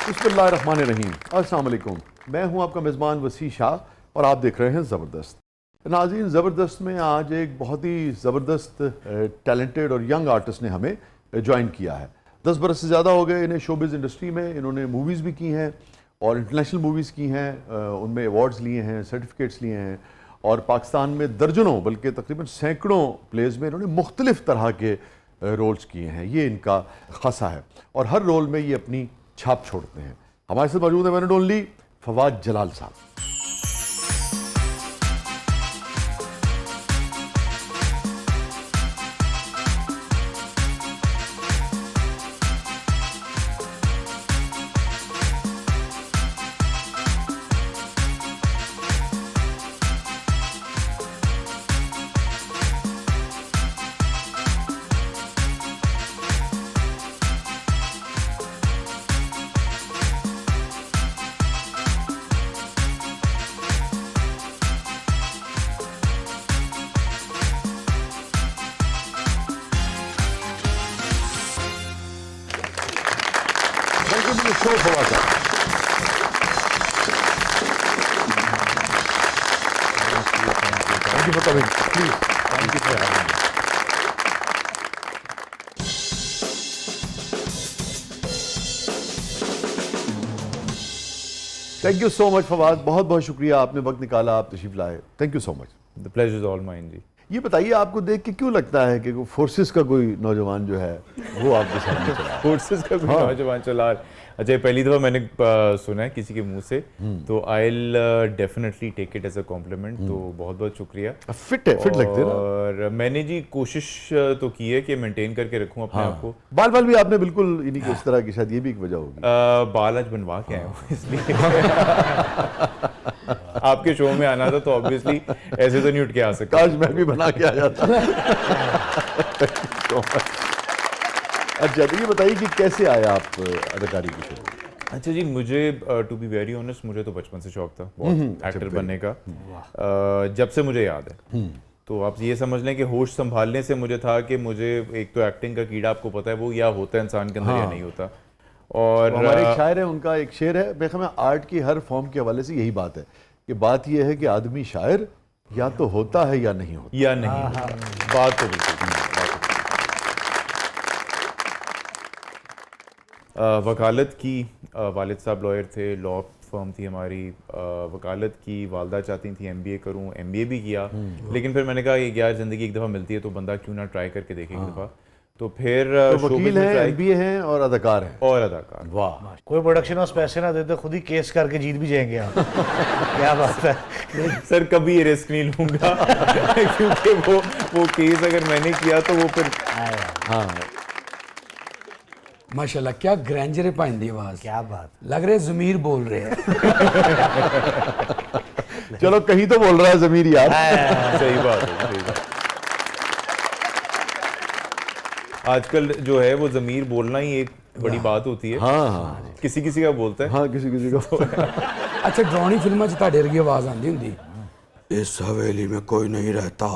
बिस्मिल्लाहिर्रहमानिर्रहीम। अस्सलाम वालेकुम। मैं हूं आपका मेज़बान वसी शाह और आप देख रहे हैं ज़बरदस्त। नाज़रीन, ज़बरदस्त में आज एक बहुत ही ज़बरदस्त टैलेंटेड और यंग आर्टिस्ट ने हमें ज्वाइन किया है। 10 बरस से ज़्यादा हो गए इन्हें शोबिज़ इंडस्ट्री में। इन्होंने मूवीज़ भी की हैं और इंटरनेशनल मूवीज़ की हैं, उनमें अवार्ड्स लिए हैं, सर्टिफिकेट्स लिए हैं और पाकिस्तान में दर्जनों बल्कि तकरीबन सैकड़ों प्लेज़ में इन्होंने मुख्तलिफ़ तरह के रोल्स किए हैं। ये इनका खासा है और हर रोल में ये अपनी छाप छोड़ते हैं। हमारे साथ मौजूद है वन एंड ओनली फवाद जलाल साहब। Show फवाद साहब। Thank you for coming. Please. Thank you for having me. Thank you so much Fawad, बहुत बहुत शुक्रिया, आपने वक्त निकाला, आप तशरीफ लाए। Thank you so much. The pleasure is all mine जी। ये बताइए, आपको देख के क्यों लगता है कि फोर्सेस का कोई नौजवान जो है वो आपके सामने चला? फोर्सेस का कोई नौजवान चला? अच्छा, पहली दफ़ा मैंने सुना है किसी के मुंह से, तो I will definitely take it as a compliment. तो बहुत बहुत शुक्रिया। फिट है, फिट लगते हैं ना। और मैंने जी कोशिश तो की है कि मेंटेन करके रखूं अपने आप को। बाल भी आपने बिल्कुल इन्हीं के इस तरह की, शायद ये भी एक वजह होगी। बाल आज बनवा के आए हूँ इसलिए आपके शो में आना था तो ऑब्वियसली ऐसे तो नहीं उठ के आ सकता। काश मैं भी बना के आ जाता। अच्छा, तो ये बताइए कि कैसे आए आप अदाकारी की शुरू? अच्छा जी, मुझे टू बी वेरी ऑनेस्ट, मुझे तो बचपन से शौक था बहुत एक्टर बनने का, जब से मुझे याद है। तो आप ये समझ लें कि होश संभालने से मुझे था कि मुझे एक तो एक्टिंग का कीड़ा, आपको पता है वो या होता है इंसान के अंदर या नहीं होता। और तो हमारे एक शायर है, उनका एक शेर है, मेरे ख्याल में आर्ट की हर फॉर्म के हवाले से यही बात है कि बात यह है कि आदमी शायर या तो होता है या नहीं होता। या नहीं बात तो बिल्कुल। वकालत की, वालिद साहब लॉयर थे, लॉ फर्म थी हमारी, वकालत की, वालदा चाहती थी MBA करूं, MBA भी किया, लेकिन फिर मैंने कहा यार ज़िंदगी एक दफ़ा मिलती है तो बंदा क्यों ना ट्राई करके देखे एक दफ़ा। तो फिर तो वकील हैं, MBA हैं और अदाकार हैं। और अदाकार। वाह, कोई प्रोडक्शन हाउस पैसे ना देते, खुद ही केस करके जीत भी जाएंगे आप। क्या बात है सर, कभी ये रिस्क नहीं लूंगा क्योंकि वो केस अगर मैंने किया तो वो फिर हाँ माशाल्लाह, क्या ग्रैंजर है पाइंदी आवाज। क्या बात, लग रहे ज़मीर बोल रहे हैं। चलो, कहीं तो बोल रहा है ज़मीर यार। सही बात है, सही बात। आजकल जो है वो ज़मीर बोलना ही एक बड़ी बात होती है। हाँ हाँ, किसी किसी का बोलता है। हाँ किसी किसी का। अच्छा, ड्राउनी फिल्म च तुहाडे वर्गी आवाज आंदी हुंदी, इस हवेली में कोई नहीं रहता।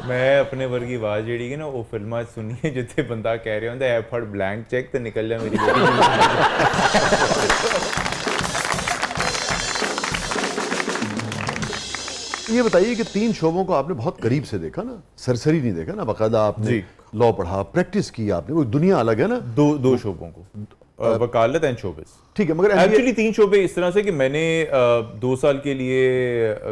मैं अपने वर्गी आवाज जी है ना वो फिल्म सुनी है जितने बंदा कह रहे होंगे ऐ फड़ ब्लैंक चेक तो निकल जा मेरी। ये बताइए कि 3 शोबों को आपने बहुत करीब से देखा ना, सरसरी नहीं देखा ना, बाकायदा आपने लॉ पढ़ा, प्रैक्टिस की आपने, वो दुनिया अलग है ना। दो शोबों को, वकालत एंड शोबिस। ठीक है, मगर एक्चुअली 3 शोबे इस तरह से कि मैंने 2 साल के लिए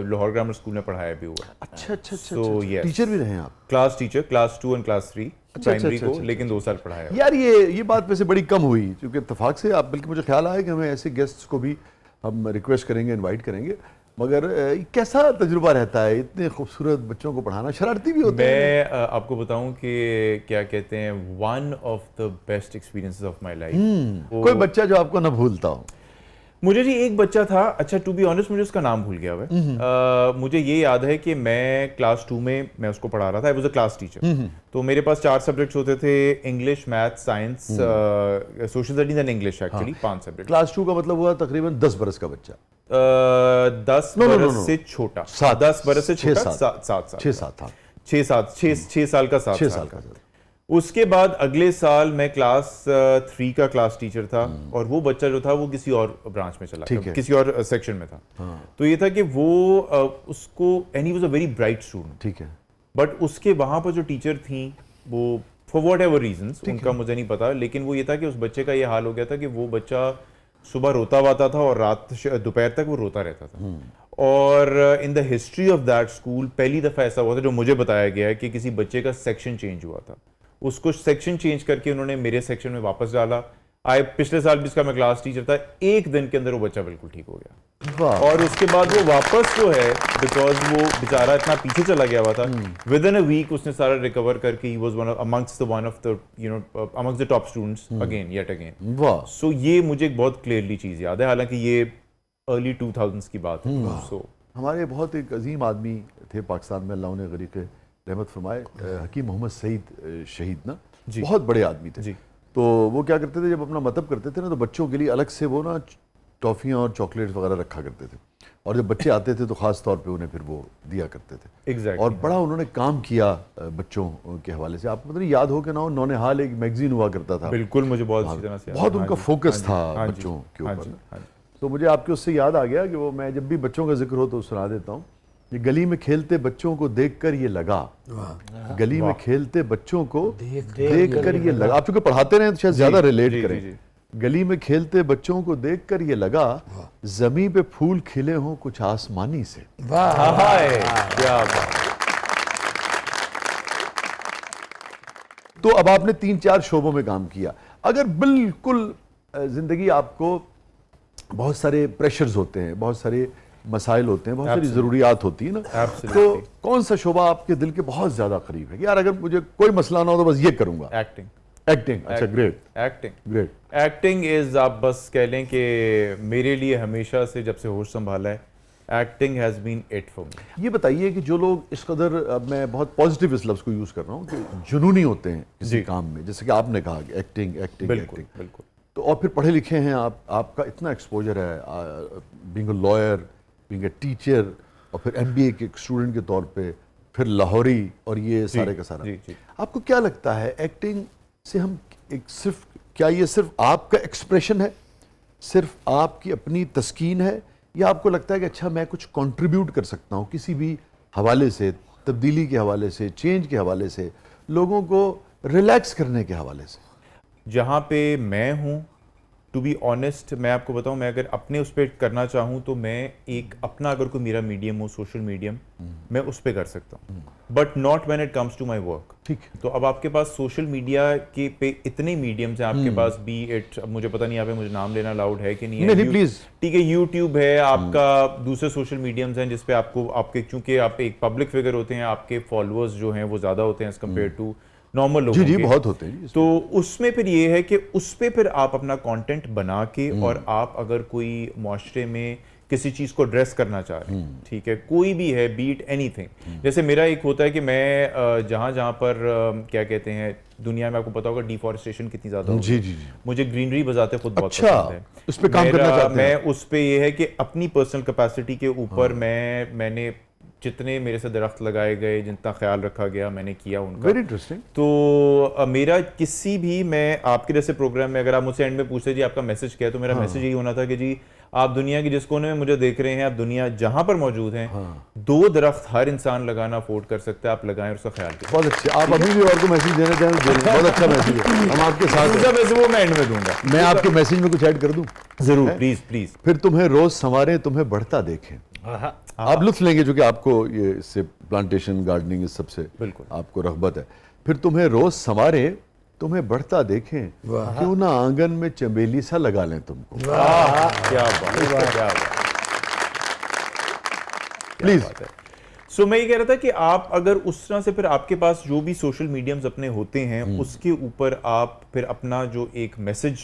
लाहौर ग्रामर स्कूल में पढ़ाया भी हुआ। अच्छा अच्छा अच्छा, So, yes. टीचर भी रहे हैं आप? Class teacher, class 2 and class 3 primary को, अच्छा, लेकिन 2 साल पढ़ाया। यार ये बात वैसे बड़ी कम हुई, क्योंकि इत्तेफाक से आप, बल्कि मुझे ख्याल आया कि हमें ऐसे गेस्ट्स को भी हम रिक्वेस्ट करेंगे, इनवाइट करेंगे। मगर कैसा तजुर्बा रहता है इतने खूबसूरत बच्चों को पढ़ाना? शरारती भी होते हैं? मैं आपको बताऊं कि क्या कहते हैं, one of the best experiences of my life. कोई बच्चा जो आपको ना भूलता हो? मुझे जी एक बच्चा था, अच्छा टू बी ऑनेस्ट मुझे उसका नाम भूल गया है। मुझे ये याद है कि मैं क्लास 2 में मैं उसको पढ़ा रहा था। I was a class teacher. तो मेरे पास 4 सब्जेक्ट्स होते थे, English, math, science, social studies and English. Actually 5 subject. Class 2 का मतलब हुआ तकरीबन 10 बरस का बच्चा। 10 बरस से छोटा, 10 बरस से छोटा, 7 साल, 6-7 था, 6 साल का 7 6 साल का। उसके बाद अगले साल मैं क्लास 3 का क्लास टीचर था और वो बच्चा जो था वो किसी और ब्रांच में चला ठीक गया, है। किसी और सेक्शन में था। तो ये था कि वो उसको, and he was a very bright student, ठीक है। बट उसके वहाँ पर जो टीचर थी वो फॉर वॉट एवर रीजंस, उनका मुझे नहीं पता, लेकिन वो ये था कि उस बच्चे का ये हाल हो गया था कि वो बच्चा सुबह रोता वाता था और दोपहर तक वो रोता रहता था। और in the history of that school पहली दफ़ा ऐसा हुआ था, जो मुझे बताया गया है, कि किसी बच्चे का सेक्शन चेंज हुआ था। उसको सेक्शन चेंज करके उन्होंने मेरे सेक्शन में वापस डाला। पिछले साल भी इसका मैं क्लास टीचर था, एक दिन के अंदर वो बच्चा बिल्कुल ठीक हो गया। वाह। और उसके बाद वो वापस जो है, बिकॉज वो बेचारा इतना पीछे चला गया हुआ था, विद इन अ वीक उसने सारा रिकवर करके he was one of the amongst the top students again, yet again. वाह। सो ये मुझे एक बहुत क्लियरली चीज याद है, हालांकि ये अर्ली 2000s की बात है। सो हमारे बहुत एक अजीम आदमी थे पाकिस्तान में, अल्लाह उन्हें गरीक रहमत फरमाए, हकीम मोहम्मद सईद शहीद ना, जी। बहुत बड़े आदमी थे जी। तो वो क्या करते थे, जब अपना मतब करते थे ना, तो बच्चों के लिए अलग से वो ना टॉफ़ियाँ और चॉकलेट्स वगैरह रखा करते थे, और जब बच्चे आते थे तो ख़ास तौर पे उन्हें फिर वो दिया करते थे। एग्जैक्टली। और बड़ा उन्होंने काम किया बच्चों के हवाले से। आपको मतलब याद हो कि ना, नौनिहाल एक मैगजीन हुआ करता था, बिल्कुल मुझे बहुत अच्छी तरह से याद बहुत है। उनका हाँ जी, फोकस हाँ था जी, हाँ जी, बच्चों के हाँ ऊपर जी, ना। हाँ जी। तो मुझे आपके उससे याद आ गया कि वो, मैं जब भी बच्चों का जिक्र हो तो सुना देता हूँ, ये गली में खेलते बच्चों को देखकर ये लगा, गली में खेलते बच्चों को देखकर ये लगा। आप चूंकि पढ़ाते रहे तो शायद ज्यादा रिलेट जी, करें। जी, जी। गली में खेलते बच्चों को देखकर ये लगा, जमीन पे फूल खिले हों कुछ आसमानी से। वाह। हाय, क्या बात। तो अब आपने 3-4 शोबों में काम किया। अगर बिल्कुल जिंदगी आपको, बहुत सारे प्रेशर्स होते हैं, बहुत सारे मसाइल होते हैं, बहुत सारी ज़रूरियात होती है ना, Absolutely. तो कौन सा शोबा आपके दिल के बहुत ज़्यादा करीब है कि यार अगर मुझे कोई मसला ना हो तो बस ये करूंगा? एक्टिंग। एक्टिंग। अच्छा, great acting. Great. Acting is, आप बस कह लें कि मेरे लिए हमेशा से, जब से होश संभाला है, acting has been it for me. ये बताइए कि जो लोग इस कदर, अब मैं बहुत पॉजिटिव इस लफ्ज़ को यूज़ कर रहा हूँ, कि जुनूनी होते हैं किसी जी। काम में, जैसे कि आपने कहा कि एक्टिंग एक्टिंग बिल्कुल, एक्टिंग, बिल्कुल। तो और फिर पढ़े लिखे हैं आप, आपका इतना एक्सपोजर है, being a lawyer, being a teacher, और फिर MBA के स्टूडेंट के तौर पे, फिर लाहौरी, और ये सारे का सारा। जी, जी। आपको क्या लगता है, एक्टिंग से हम एक सिर्फ, क्या ये सिर्फ आपका एक्सप्रेशन है, सिर्फ आपकी अपनी तस्कीन है, या आपको लगता है कि अच्छा मैं कुछ कंट्रीब्यूट कर सकता हूँ किसी भी हवाले से, तब्दीली के हवाले से, चेंज के हवाले से, लोगों को रिलैक्स करने के हवाले से? जहाँ पे मैं हूँ, टू बी ऑनेस्ट, मैं आपको बताऊँ, मैं अगर अपने उस पर करना चाहूँ तो मैं एक अपना, अगर कोई मेरा मीडियम हो, सोशल मीडियम, मैं उस पर कर सकता हूँ, but not when it comes to my work. ठीक। तो अब आपके पास सोशल मीडिया के पे इतने मीडियम्स हैं आपके पास, बी इट, अब मुझे पता नहीं यहाँ पे मुझे नाम लेना अलाउड है कि नहीं है। नहीं, प्लीज। ठीक है, यूट्यूब है आपका, दूसरे सोशल मीडियम्स हैं जिसपे आपको, आपके, चूंकि आप एक पब्लिक फिगर होते हैं, आपके फॉलोअर्स जो हैं वो ज़्यादा होते हैं एज कम्पेयर टू नॉर्मल लोगों जी के। बहुत होते हैं जी। तो उसमें फिर ये है कि उस पे फिर आप अपना कंटेंट बना के, और आप अगर कोई मुआशरे में किसी चीज़ को एड्रेस करना चाह रहे हैं, ठीक है, कोई भी है, बीट एनीथिंग। जैसे मेरा एक होता है कि मैं जहाँ जहाँ पर क्या कहते हैं, दुनिया में आपको पता होगा डिफॉरेस्टेशन कितनी ज़्यादा हो जी जी जी। मुझे ग्रीनरी बजाते खुद बहुत अच्छा, पसंद है। उस पे काम करना चाहते हैं? मैं उस पे ये है कि अपनी पर्सनल कैपेसिटी के ऊपर मैंने जितने मेरे से दरख्त लगाए गए, जितना ख्याल रखा गया, मैंने किया उनका। Very interesting. तो मेरा किसी भी, मैं आपके जैसे प्रोग्राम में, अगर आप मुझसे एंड में पूछते जी आपका मैसेज क्या है, तो मेरा मैसेज यही होना था कि जी आप दुनिया की जिस कोने में मुझे देख रहे हैं, आप दुनिया जहां पर मौजूद हैं, 2 दरख्त हर इंसान लगाना अफोर्ड कर सकता है, आप लगाएं और उसका ख्याल करें। बहुत अच्छे। आप अभी भी और को मैसेज देना चाहें तो दे दें। बहुत अच्छा मैसेज है, हम आपके साथ हैं। दूसरा मैसेज वो मैं एंड में दूंगा। मैं आपके मैसेज में कुछ ऐड कर दूं? जरूर, प्लीज प्लीज। फिर तुम्हें रोज संवारे, तुम्हें बढ़ता देखें। आप लुत्फ लेंगे, जो कि आपको ये इससे प्लांटेशन, गार्डनिंग, इस सबसे बिल्कुल आपको रग़बत है। फिर तुम्हें रोज संवारे, तुम्हें बढ़ता देखें, क्यों ना आंगन में चमेली सा लगा लें तुमको। क्या बात है, क्या बात है। प्लीज। सो मैं ये कह रहा था कि आप अगर उस तरह से, फिर आपके पास जो भी सोशल मीडियम्स अपने होते हैं, उसके ऊपर आप फिर अपना जो एक मैसेज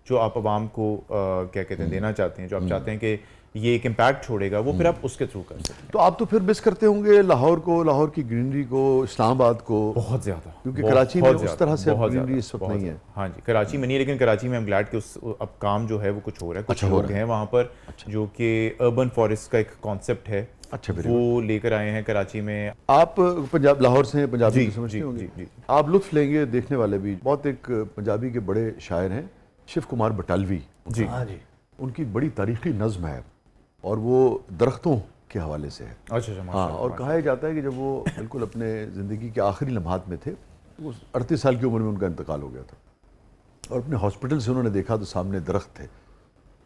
जो आप आवाम को क्या कहते हैं देना चाहते हैं, जो आप चाहते हैं कि ये एक इम्पैक्ट छोड़ेगा, वो फिर आप उसके थ्रू कर सकते हैं। तो आप तो फिर मिस करते होंगे लाहौर को, लाहौर की ग्रीनरी को, इस्लामाबाद को बहुत ज्यादा, क्योंकि कराची में उस तरह से ग्रीनरी इस वक्त नहीं है। हाँ जी, कराची में नहीं, लेकिन कराची में हम ग्लैड कि उस अब काम जो है वो कुछ हो रहा है। कुछ लोग हैं वहाँ पर जो कि अर्बन फॉरेस्ट का एक कॉन्सेप्ट है, अच्छा, very वो लेकर आए हैं कराची में। आप पंजाब लाहौर से हैं, पंजाबी जी, भी समझते जी, होंगे। जी, जी। आप लुत्फ लेंगे देखने वाले भी। बहुत एक पंजाबी के बड़े शायर हैं शिव कुमार बटालवी, जी हाँ जी। उनकी बड़ी तारीखी नज़्म है और वो दरख्तों के हवाले से है। अच्छा अच्छा हाँ, माशाल्लाह, और कहा जाता है कि जब वो बिल्कुल अपने ज़िंदगी के आखिरी लम्हात में थे, वो 38 साल की उम्र में उनका इंतकाल हो गया था और अपने हॉस्पिटल से उन्होंने देखा तो सामने दरख्त थे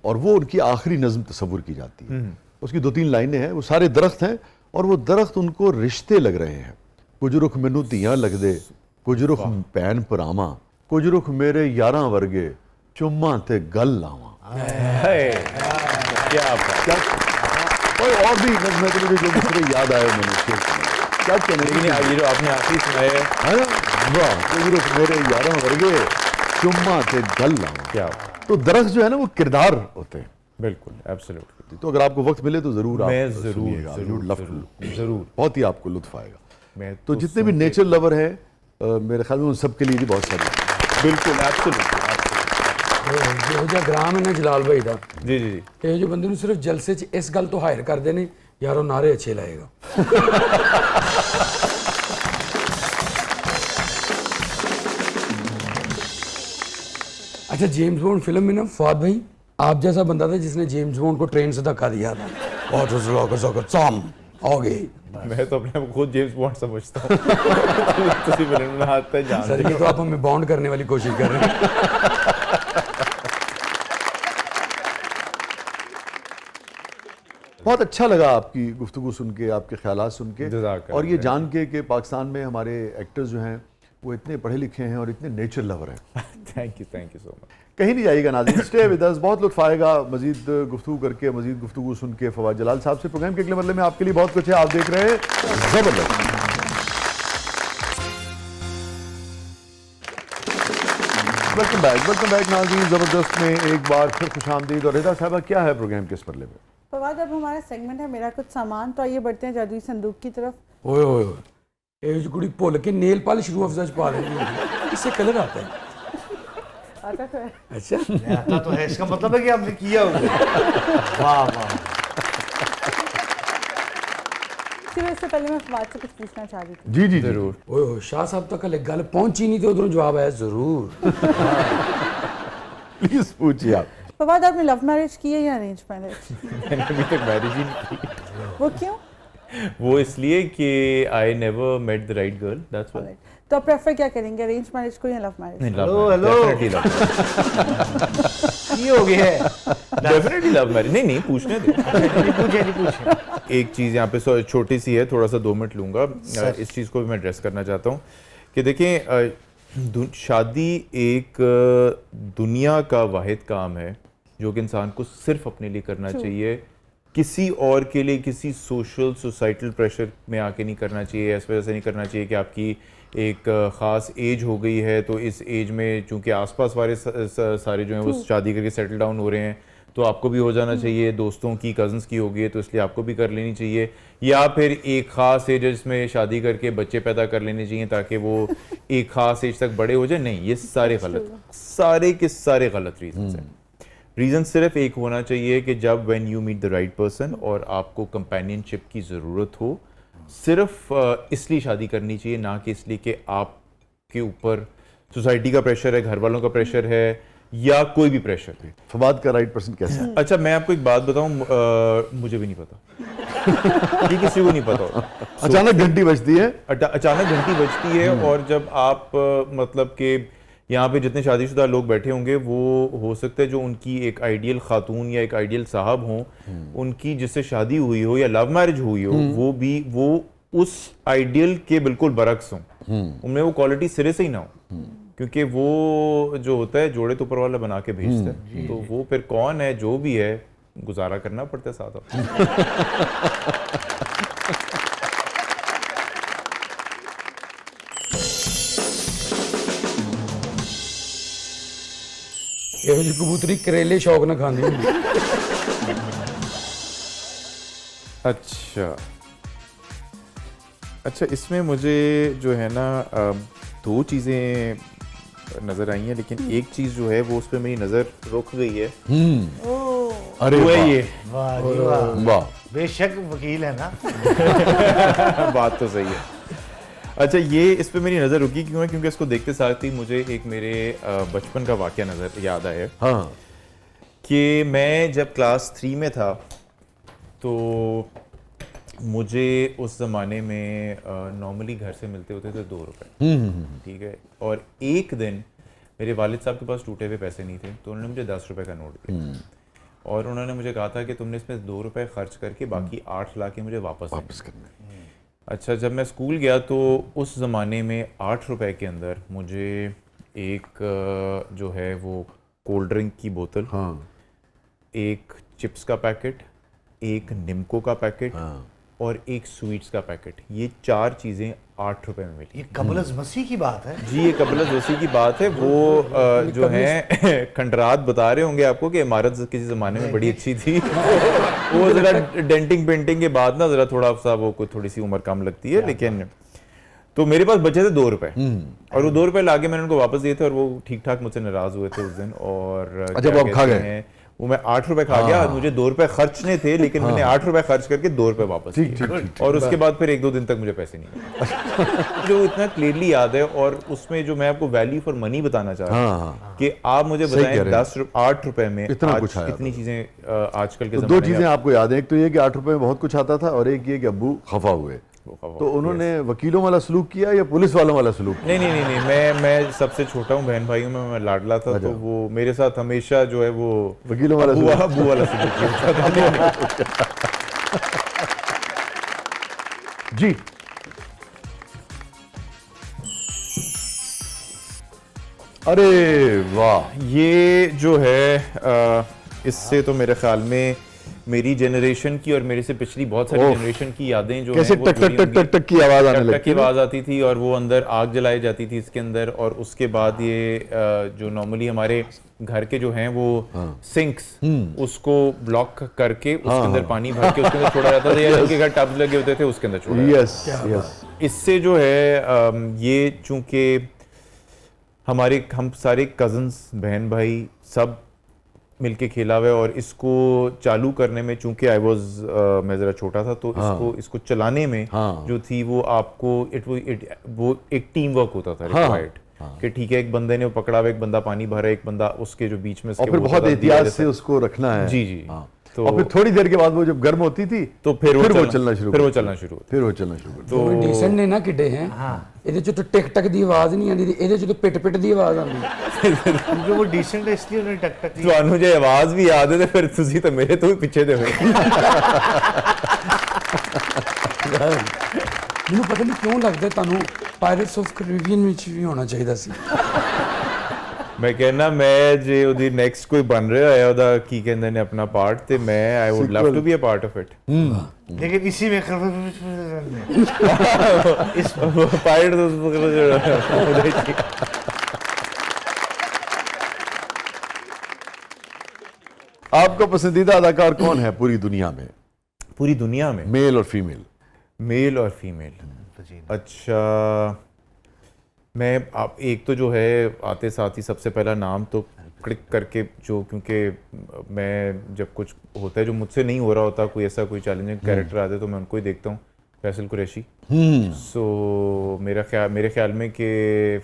और वो उनकी आखिरी नज़्म तस्वुर की जाती है। उसकी 2-3 लाइनें हैं, वो सारे दरख्त हैं और वो दरख्त उनको रिश्ते लग रहे हैं। कुछ रुख मैनू धीयां लगदे, कुछ रुख भैन भरावां, कुछ रुख मेरे यारां वर्गे, चुम्मा ते गल लावां। है, क्या बात। क्या और भी नज़्म है तो मुझे जो दूसरे याद आए मैंने शेर किया। क्या कहने लेकिन ये जो आपने आखिरी सुनाया है, है ना? वाह, कुछ रुख मेरे यारां वर्गे, चुम्मा ते गल लावां। क्या तो दरख्त जो है ना वो किरदार होते हैं। बिल्कुल एब्सोल्युटली। तो अगर आपको वक्त मिले तो जरूर मैं आप जरूर सुनिएगा। You would love to. जरूर जरूर बहुत ही आपको लुत्फ आएगा। मैं तो जितने भी नेचर लवर हैं मेरे ख्याल में उन सब के लिए भी बहुत सारी। बिल्कुल एब्सोल्युटली ਇਹੋ ਜਿਹਾ ਗ੍ਰਾਮ ਹੈ ਨਾ ਜਲਾਲ ਭਾਈ ਦਾ, जी जी जी। ਇਹੋ ਜਿਹੇ ਬੰਦੇ ਨੂੰ ਸਿਰਫ ਜਲਸੇ 'ਚ ਇਸ ਗੱਲ ਤੋਂ ਹਾਇਰ ਕਰਦੇ ਨੇ, ਯਾਰ ਉਹ ਨਾਰੇ ਅੱਛੇ ਲਾਏਗਾ। अच्छा, जेम्स बॉन्ड फिल्म में ना फवाद भाई आप जैसा बंदा था जिसने जेम्स बॉन्ड को ट्रेन से धक्का दिया था। और हो गई। मैं तो अपने आप को खुद जेम्स बॉन्ड समझता हूँ। तो फिल्म में हाथ पे जान सर ये तो आप हमें बॉन्ड करने वाली कोशिश कर रहे हैं। बहुत अच्छा लगा आपकी गुफ्तगू सुन के, आपके ख्यालात सुन के जज़ाकल्लाह और ये जान के कि पाकिस्तान में हमारे एक्टर्स जो हैं वो इतने पढ़े लिखे हैं और इतने नेचर लवर हैं। Thank you so much. कहीं नहीं जाइएगा नाज़रीन, स्टे विद अस। बहुत लुत्फ आएगा मजीद गुफ्तगू करके, मजीद गुफ्तगू सुन के फवाद जलाल साहब से। प्रोग्राम के अगले मरले में आपके लिए बहुत कुछ है। आप देख रहे हैं ज़बरदस्त। वेलकम बैक नाज़रीन। ज़बरदस्त में एक बार फिर खुशामदीद। और रिदा साहबा क्या है प्रोग्राम के इस मरले में? फवाद, अब हमारा सेगमेंट है मेरा कुछ सामान, तो आइए बढ़ते हैं जादुई संदूक की तरफ। ओए ओए ओए, ਇਹ ਜਿਹੀ ਕੁੜੀ ਭੁੱਲ ਕੇ ਨੇਲ ਪਾਲਿਸ਼ ਰੂ ਅਫਜ਼ਾ 'ਚ ਪਾ ਲੈਂਦੀ है। इससे कलर आता है। आता तो है। अच्छा, आता तो है, इसका मतलब है कि आपने किया होगा। वाह वाह। इसी वजह से पहले मैं फवाद से कुछ पूछना चाह रही थी। जी जी जरूर। ओए ओए, शाह साहब तक हले गल पहुंची नहीं तो उधरों जवाब आया जरूर। प्लीज पूछिए आप। फवाद, आपने लव मैरिज की है या अरेंज मैरिज? मैंने अभी तक मैरिज ही नहीं की। वो क्यों? वो इसलिए कि I never met the right girl, that's why. तो आप प्रेफर क्या करेंगे, अरेंज मैरिज को या लव मैरिज? ये हो गया है। Definitely love marriage. नहीं पूछने दो। नहीं पूछे। एक चीज़ यहाँ पे छोटी सी है, थोड़ा सा 2 मिनट लूँगा। इस चीज़ को भी मैं एड्रेस करना चाहता हूँ कि देखें, शादी एक दुनिया का वाहिद काम है जो कि इंसान को सिर्फ अपने लिए करना चाहिए, किसी और के लिए किसी सोशल सोसाइटल प्रेशर में आके नहीं करना चाहिए। इस वजह से नहीं करना चाहिए कि आपकी एक ख़ास एज हो गई है तो इस एज में चूँकि आसपास वाले सारे जो हैं वो शादी करके सेटल डाउन हो रहे हैं तो आपको भी हो जाना चाहिए, दोस्तों की कज़न्स की होगी तो इसलिए आपको भी कर लेनी चाहिए, या फिर एक ख़ास एज जिसमें शादी करके बच्चे पैदा कर लेने चाहिए ताकि वो एक ख़ास एज तक बड़े हो जाए। नहीं, ये सारे गलत, सारे के सारे गलत रीज़न हैं। रीज़न सिर्फ एक होना चाहिए कि जब when you meet the right person और आपको कंपेनियनशिप की ज़रूरत हो, सिर्फ इसलिए शादी करनी चाहिए, ना कि इसलिए कि आपके ऊपर सोसाइटी का प्रेशर है, घर वालों का प्रेशर है या कोई भी प्रेशर है। फवाद का राइट पर्सन कैसा है? अच्छा, मैं आपको एक बात बताऊं, मुझे भी नहीं पता। ये किसी को नहीं पता। अचानक घंटी बजती है। अचानक घंटी बजती है और जब आप मतलब कि यहाँ पे जितने शादीशुदा लोग बैठे होंगे वो हो सकता है जो उनकी एक आइडियल खातून या एक आइडियल साहब हों, उनकी जिससे शादी हुई हो या लव मैरिज हुई हो, वो उस आइडियल के बिल्कुल बरक्स हों, उनमें वो क्वालिटी सिरे से ही ना हो, क्योंकि वो जो होता है जोड़े तो ऊपर वाला बना के भेजता है, तो वो फिर कौन है जो भी है गुजारा करना पड़ता है साथ। ਇਹੋ ਜਿਹੀ ਕਬੂਤਰੀ ਕਰੇਲੇ ਸ਼ੌਕ ਨਾਲ ਖਾਂਦੀ ਹੁੰਦੀ। अच्छा, इसमें मुझे जो है ना 2 चीज़ें नज़र आई हैं, लेकिन एक चीज़ जो है वो उस पर मेरी नज़र रुक गई है। अरे वो है वाह। ये, वाह जी वाह। वाह, बेशक वकील है ना। बात तो सही है। अच्छा, ये इस पे मेरी नज़र रुकी क्यों है, क्योंकि इसको देखते साथ ही मुझे एक मेरे बचपन का वाक़या नज़र याद आया हाँ कि मैं जब क्लास 3 में था तो मुझे उस ज़माने में नॉर्मली घर से मिलते होते थे 2 रुपए, ठीक है। और एक दिन मेरे वालिद साहब के पास टूटे हुए पैसे नहीं थे, तो उन्होंने मुझे 10 रुपए का नोट दिया और उन्होंने मुझे कहा था कि तुमने इसमें 2 रुपए खर्च करके बाकी 8 ला के मुझे वापस करना है। अच्छा, जब मैं स्कूल गया तो उस ज़माने में 8 रुपए के अंदर मुझे एक जो है वो कोल्ड ड्रिंक की बोतल, हाँ एक चिप्स का पैकेट, एक निम्को का पैकेट हाँ और एक स्वीट्स का पैकेट, ये 4 चीज़ें 8 रुपए में मिली। ये कबल मसीह की बात है। जी, ये कबल जोशी की बात है। वो जो है खंडरात बता रहे होंगे आपको कि इमारत किसी ज़माने में बड़ी अच्छी थी। वो ज़रा डेंटिंग पेंटिंग के बाद ना ज़रा थोड़ा सा वो कोई थोड़ी सी उम्र कम लगती है, लेकिन तो मेरे पास बचे थे 2 रुपए और वो 2 रुपए लाके मैंने उनको वापस दिए थे और वो ठीक ठाक मुझसे नाराज हुए थे उस दिन। और अच्छा, वो आप खा गए? वो मैं 8 रुपए खा गया, मुझे 2 रुपए खर्चने थे लेकिन मैंने 8 रुपए खर्च करके 2 रुपए वापस दिए और उसके बाद फिर 1-2 दिन तक मुझे पैसे नहीं मिले। जो इतना क्लियरली याद है। और उसमें जो मैं आपको वैल्यू फॉर मनी बताना चाह रहा हूँ कि आप मुझे सही कह बताएं रहे हैं। 8 रुपए में इतना आज कुछ आया इतनी चीजें आजकल के तो 2 ज़माने चीजें में आपको याद है, एक तो ये कि 8 रुपए में बहुत कुछ आता था और एक ये कि अब्बू खफा हुए। तो उन्होंने वकीलों वाला सलूक किया या पुलिस वालों वाला सलूक? नहीं, मैं सबसे छोटा हूँ बहन भाइयों में, मैं लाडला था। तो वो मेरे साथ हमेशा जो है वो वकीलों वाला अब्बू वाला सलूक किया था। जी अरे वाह, ये जो है इससे तो मेरे ख्याल में मेरी जनरेशन की और मेरे से पिछली बहुत सारी जनरेशन की यादें जो कैसे हैं वो टक टक जुड़ी टक होंगी। टक टक की आवाज आने टक टक लगती की है। आवाज आती थी और वो अंदर आग जलाई जाती थी इसके अंदर। और उसके बाद ये जो नॉर्मली हमारे घर के जो हैं वो सिंक्स उसको ब्लॉक करके उसके अंदर पानी भर के उसके अंदर छोड़ा जाता था, या जिनके घर टब्स लगे होते थे उसके अंदर छोड़ा जाता था। Yes yes. इससे जो है ये चूंकि हम सारे कजन्स बहन भाई सब मिलके खेला हुआ है और इसको चालू करने में चूंकि मैं जरा छोटा था तो इसको चलाने में जो थी वो आपको वो एक टीम वर्क होता था रिक्वायर्ड कि ठीक है, एक बंदे ने वो पकड़ा हुआ, एक बंदा पानी भरा, एक बंदा उसके जो बीच में और फिर बहुत एहतियात से उसको रखना है। जी तो और फिर थोड़ी देर के बाद वो जब गर्म होती थी तो फिर वो चलना शुरू तो ਡੀਸੈਂਟ ਨੇ ਨਾ ਕਿੱਡੇ ਹੈ ਇਹਦੇ ਚ ਤਾਂ ਟਿਕ ਟਕ ਦੀ ਆਵਾਜ਼ ਨਹੀਂ ਆਉਂਦੀ, ਇਹਦੇ ਚ ਤਾਂ ਪਿਟ ਪਿਟ ਦੀ ਆਵਾਜ਼ ਆਉਂਦੀ। क्योंकि वो डिसेंट है इसलिए उन्होंने टक टक की। ਤੁਹਾਨੂੰ ਜੇ ਆਵਾਜ਼ ਵੀ ਯਾਦ ਹੈ ਤੇ ਫਿਰ ਤੁਸੀਂ ਤਾਂ ਮੇਰੇ ਤੋਂ ਵੀ ਪਿੱਛੇ ਦੇ ਹੋਏ। ਮੈਨੂੰ ਪਤਾ ਨਹੀਂ ਕਿਉਂ ਲੱਗਦਾ ਤੁਹਾਨੂੰ ਪਾਇਰੇਟਸ ਆਫ ਕੈਰੀਬੀਅਨ ਵਿੱਚ ਵੀ ਹੋਣਾ ਚਾਹੀਦਾ ਸੀ। ਮੈਂ ਕਹਿੰਦਾ ਮੈਂ ਜੇ ਉਹਦੀ ਨੈਕਸਟ ਕੋਈ ਬਣ ਰਿਹਾ ਹੈ ਉਹਦਾ ਕੀ ਕਹਿੰਦੇ ਨੇ ਆਪਣਾ ਪਾਰਟ ਤੇ ਮੈਂ I would love to be a part of it. लेकिन इसी में इस पायरेट आपका पसंदीदा अदाकार कौन है पूरी दुनिया में? पूरी दुनिया में मेल और फीमेल? मेल और फीमेल। अच्छा, मैं आप एक तो जो है आते साथ ही सबसे पहला नाम तो क्लिक करके जो, क्योंकि मैं जब कुछ होता है जो मुझसे नहीं हो रहा होता, कोई ऐसा कोई चैलेंजिंग कैरेक्टर आता है तो मैं उनको ही देखता हूँ। फैसल कुरैशी। सो मेरे ख्याल में कि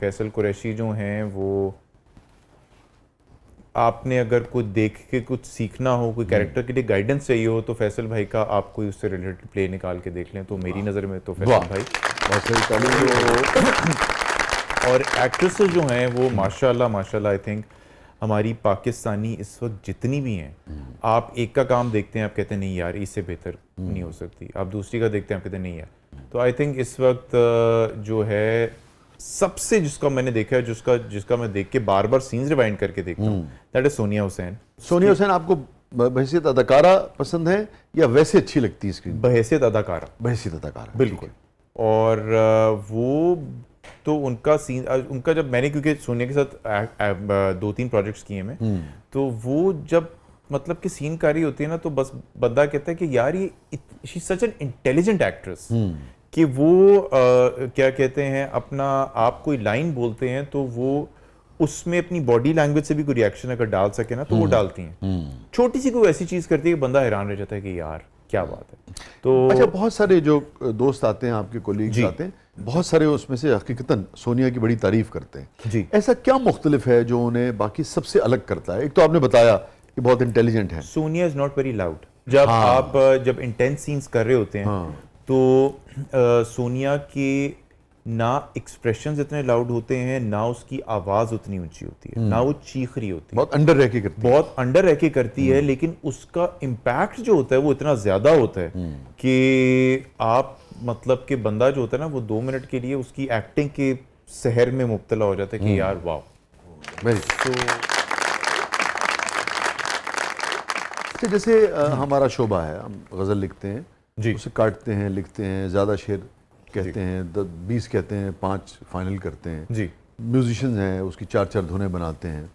फैसल कुरैशी जो हैं वो आपने अगर कुछ देख के कुछ सीखना हो, कोई कैरेक्टर के लिए गाइडेंस चाहिए हो तो फैसल भाई का आप कोई उससे रिलेटेड प्ले निकाल के देख लें तो मेरी नज़र में तो फैसल भाई बहुत सही। और एक्ट्रेसेस जो हैं वो माशाल्लाह आई थिंक हमारी पाकिस्तानी इस वक्त जितनी भी हैं, आप एक का काम देखते हैं आप कहते हैं नहीं यार इससे बेहतर नहीं हो सकती, आप दूसरी का देखते हैं आप कहते हैं नहीं यार। तो आई थिंक इस वक्त जो है सबसे जिसका मैंने देखा है, जिसका मैं देख के बार बार सीन्स रिवाइंड करके देखता हूँ, दैट इज सोनिया हुसैन। सोनिया हुसैन आपको बहैसियत अदाकारा पसंद है या वैसे अच्छी लगती है स्क्रीन? बहैसियत अदाकारा। बहैसियत अदाकारा, बिल्कुल। और वो तो उनका जब मैंने, क्योंकि सोनिया के साथ 2-3 प्रोजेक्ट्स किए मैं, तो वो जब मतलब कि सीनकारी होती है ना तो बस बंदा कहता है कि यार ये she such an intelligent actress कि वो क्या कहते हैं अपना आप कोई लाइन बोलते हैं तो वो उसमें अपनी बॉडी लैंग्वेज से भी कोई रिएक्शन अगर डाल सके ना तो वो डालती हैं। छोटी सी कोई ऐसी चीज करती है कि बंदा हैरान रह जाता है कि यार क्या बात है। तो अच्छा, बहुत सारे जो दोस्त आते हैं, आपके कोलीग्स जी। आते हैं, बहुत सारे उसमें से हकीकतन सोनिया की बड़ी तारीफ करते हैं। जी। ऐसा क्या मुख्तलिफ है जो उन्हें बाकी सबसे अलग करता है? एक तो आपने बताया कि बहुत इंटेलिजेंट है। Sonia is not very loud. जब हाँ। आप जब इंटेंस सीन्स कर रहे होते हैं हाँ। तो सोनिया के ना एक्सप्रेशंस इतने लाउड होते हैं, ना उसकी आवाज उतनी ऊंची होती है, ना वो चीख रही होती है, बहुत अंडर रह के करती है। बहुत अंडर रह के करती है, लेकिन उसका इम्पैक्ट जो होता है वो इतना ज्यादा होता है कि आप मतलब कि बंदा जो होता है ना वो 2 मिनट के लिए उसकी एक्टिंग के सहर में मुब्तला हो जाता है कि यार वाह। वेरी तो अच्छा, जैसे हमारा शोबा है, हम गज़ल लिखते हैं, जी। उसे काटते हैं, लिखते हैं, ज़्यादा शेर कहते हैं, 20 कहते हैं, 5 फाइनल करते हैं। जी। म्यूजिशियन हैं, उसकी 4-4 धुनें बनाते हैं।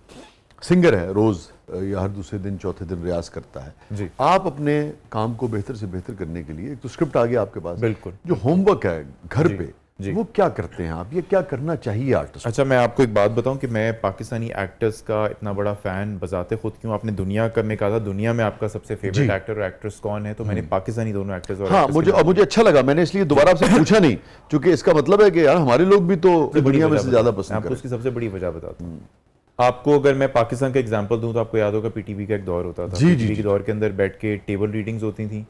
सिंगर है, रोज़ या हर दूसरे दिन, चौथे दिन रियाज करता है। जी। आप अपने काम को बेहतर से बेहतर करने के लिए, एक तो स्क्रिप्ट आ गया आपके पास, बिल्कुल। जो होमवर्क है घर जी, पे, जी। वो क्या करते हैं आप? ये क्या करना चाहिए आर्टिस्ट? अच्छा, मैं आपको एक बात बताऊं कि मैं पाकिस्तानी एक्टर्स का इतना बड़ा फ़ैन बजाते खुद क्यों, आपने दुनिया का में कहा था दुनिया में आपका सबसे फेवरेट जी। एक्टर और एक्ट्रेस कौन है, तो मैंने पाकिस्तानी दोनों एक्टर्स और हाँ, actors मुझे के और मुझे अच्छा लगा, मैंने इसलिए दोबारा आपसे पूछा नहीं, क्योंकि इसका मतलब है कि यार हमारे लोग भी तो सबसे बड़ी दुनिया में वजह से ज़्यादा बताता हूं। पसंद आपको करें। उसकी सबसे बड़ी वजह बताता हूँ। आपको अगर मैं पाकिस्तान का एग्जांपल दूं तो आपको याद होगा पीटीवी का एक दौर होता था। जी, जी, पीटीवी के जी। दौर के अंदर बैठ के टेबल रीडिंग्स होती थी।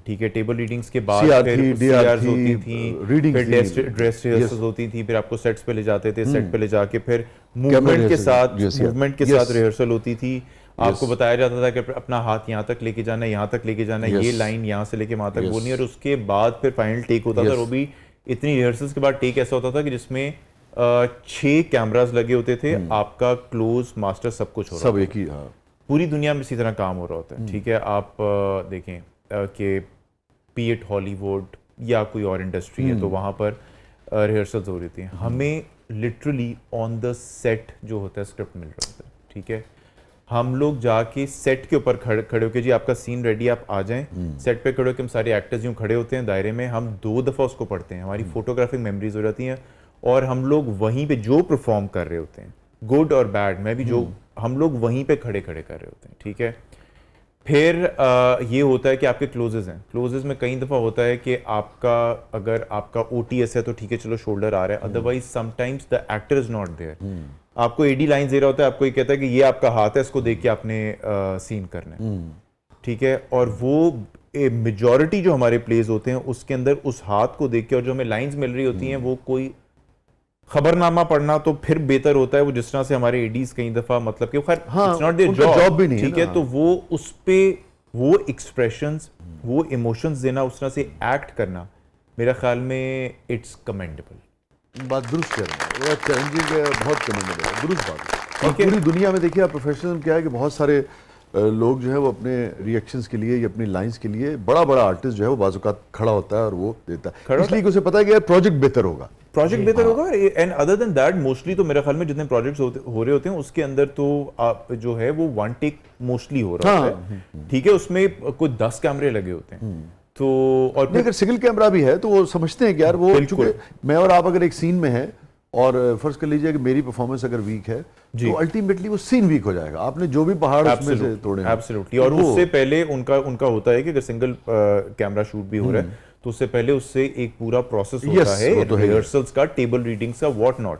ठीक है, टेबल रीडिंग्स के बाद CR फिर थी, CRs DR थी, होती थी, readings फिर थी। ड्रेस रिहर्सल्स होती थी, फिर आपको सेट्स पे ले जाते थे, सेट पे ले जाके फिर मूवमेंट के rehearsal, साथ yes, yeah. मूवमेंट के Yes. साथ रिहर्सल होती थी। आपको बताया जाता था कि अपना हाथ यहाँ तक लेके जाना है, यहाँ तक लेके जाना है, Yes. ये लाइन यहाँ से लेके वहां तक Yes. बोलनी है, और उसके बाद फिर फाइनल टेक होता था। Yes. और वो भी इतनी रिहर्सल्स के बाद टेक ऐसा होता था कि जिसमें 6 कैमरास लगे होते थे, आपका क्लोज मास्टर सब कुछ हो रहा सब था। एक ही, हाँ। पूरी दुनिया में इसी तरह काम हो रहा होता है। ठीक है, आप देखें कि पीएट हॉलीवुड या कोई और इंडस्ट्री है तो वहाँ पर रिहर्सल्स हो रही थी। हमें लिटरली ऑन द सेट जो होता है स्क्रिप्ट मिल रहा होता है। ठीक है, हम लोग जाके सेट के ऊपर खड़े होके जी आपका सीन रेडी, आप आ जाएं। सेट पे खड़े होकर हम सारे एक्टर्स यूँ खड़े होते हैं दायरे में, हम 2 दफ़ा उसको पढ़ते हैं, हमारी फोटोग्राफिक मेमोरीज हो जाती हैं, और हम लोग वहीं पे जो परफॉर्म कर रहे होते हैं, गुड और बैड, मैं भी जो हम लोग वहीं पे खड़े खड़े कर रहे होते हैं। ठीक है, फिर ये होता है कि आपके क्लोजेस हैं। क्लोजेस में कई दफ़ा होता है कि आपका अगर आपका OTS है तो ठीक है चलो शोल्डर आ रहा है, otherwise sometimes the actor is not there. आपको AD लाइन दे रहा होता है, आपको ये कहता है कि ये आपका हाथ है, इसको देख के आपने सीन करना है। ठीक है, और वो मेजॉरिटी जो हमारे प्लेज होते हैं उसके अंदर उस हाथ को देख के, और जो हमें लाइंस मिल रही होती हैं वो कोई खबरनामा पढ़ना तो फिर बेहतर होता है, वो जिस तरह से हमारे एडीज कई दफा मतलब कि खैर हाँ, इट्स नॉट देयर उनका जॉब, job भी नहीं है ठीक है, ना। तो वो उस पे वो एक्सप्रेशंस, वो इमोशंस देना, उस तरह से एक्ट करना, मेरा ख्याल में इट्स कमेंडेबल। बात दुरुस्त कह रहे हैं, चैलेंजिंग है, बहुत कमेंडेबल है, दुरुस्त बात है। और ठीक है। पूरी दुनिया में देखिए आप, प्रोफेशनल क्या है कि बहुत सारे लोग जो है वो अपने रिएक्शंस के लिए या अपनी लाइंस के लिए बड़ा बड़ा आर्टिस्ट जो है वो बाजुकात खड़ा होता है और वो देता है, इसलिए कि उसे पता है कि यार प्रोजेक्ट बेहतर होगा, प्रोजेक्ट बेहतर होगा। And other than that mostly तो मेरे ख्याल में जितने प्रोजेक्ट्स हो रहे होते हैं उसके अंदर तो आप जो है वो वन टेक मोस्टली हो रहा हाँ। होता है। ठीक है, उसमें कोई 10 कैमरे लगे होते हैं, तो और नहीं, अगर सिंगल कैमरा भी है तो वो समझते हैं कि यार वो, बिल्कुल। चूंकि मैं और आप अगर एक सीन में हैं और फर्ज कर लीजिए कि मेरी परफॉर्मेंस अगर वीक है तो अल्टीमेटली वो सीन वीक हो जाएगा, आपने जो भी पहाड़ उसमें से तोड़े हैं। एब्सोल्युटली। और वो- उससे पहले उनका होता है कि अगर सिंगल कैमरा शूट भी हो रहा है तो उससे पहले उससे एक पूरा प्रोसेस होता Yes, है, वो तो है ही। रिहर्सल्स का, टेबल रीडिंग्स का, व्हाट नॉट।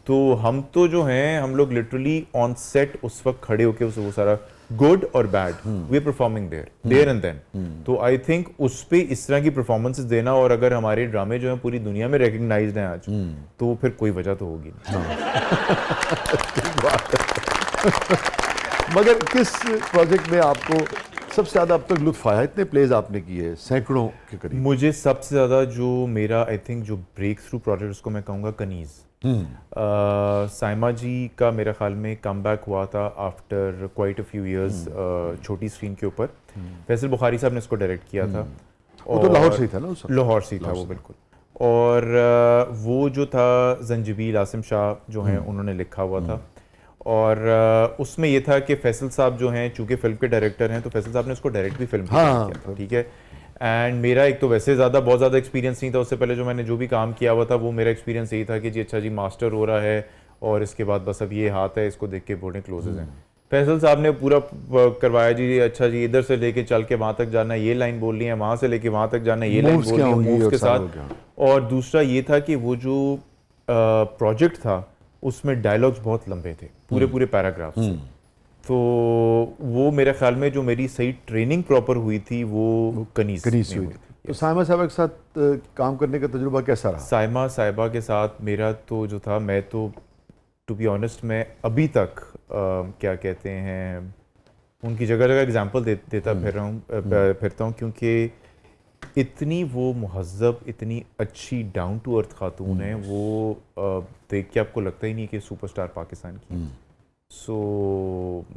तो हम तो जो हैं हम लोग लिटरली ऑन सेट उस वक्त खड़े होके वो सारा गुड और bad we are performing there and then. तो आई थिंक उस पे इस तरह की परफॉर्मेंसेस देना, और अगर हमारे ड्रामे जो हैं पूरी दुनिया में रिकग्नाइज्ड हैं आज, तो फिर कोई वजह तो होगी नहीं। मगर किस प्रोजेक्ट में आपको सबसे ज्यादा अब तक लुत्फ आया? इतने प्लेज आपने किए, सैकड़ों के करीब। मुझे सबसे ज़्यादा जो मेरा आई थिंक जो ब्रेक थ्रू प्रोजेक्ट उसको मैं कहूँगा कनीज़। साइमा जी का मेरा ख्याल में कम बैक हुआ था after quite a few years छोटी स्क्रीन के ऊपर। फैसल बुखारी साहब ने इसको डायरेक्ट किया था। वो तो लाहौर से ही था ना उस वक्त? लाहौर से ही था वो, बिल्कुल। और वो जो था जंजीबील आसिम शाह जो हैं उन्होंने लिखा हुआ था, और उसमें ये था कि फैसल साहब जो हैं चूंकि फिल्म के डायरेक्टर हैं तो फैसल साहब ने उसको डायरेक्ट भी फिल्म हाँ, किया था। ठीक है, एंड मेरा एक तो वैसे बहुत ज़्यादा एक्सपीरियंस नहीं था उससे पहले, जो मैंने जो भी काम किया हुआ था वो मेरा एक्सपीरियंस यही था कि जी अच्छा जी मास्टर हो रहा है और इसके बाद बस अब ये हाथ है, इसको देख के बोर्डें क्लोजेज हैं। फैसल साहब ने पूरा करवाया जी, अच्छा जी इधर से लेके चल के वहां तक जाना है, ये लाइन बोलनी है, वहां से लेके वहां तक जाना है, ये लाइन Moves बोलनी क्या है होंगी मूव्स और के सारा साथ। क्या? और दूसरा ये था कि वो जो प्रोजेक्ट था उसमें डायलॉग्स बहुत लंबे थे, पूरे पूरे पैराग्राफ थे। तो वो मेरे ख्याल में जो मेरी सही ट्रेनिंग प्रॉपर हुई थी वो कनीज कनीज में हुई हुई थी। थी। तो साइमा साहब के साथ काम करने का तजुर्बा कैसा रहा? साइमा साहिबा के साथ मेरा तो जो था, मैं तो टू बी ऑनेस्ट मैं अभी तक क्या कहते हैं उनकी जगह जगह एग्जांपल देता फिरता हूँ, क्योंकि इतनी वो मुहज़्ज़ब, इतनी अच्छी डाउन टू अर्थ खातून है, वो देख के आपको लगता ही नहीं कि सुपरस्टार पाकिस्तान की। सो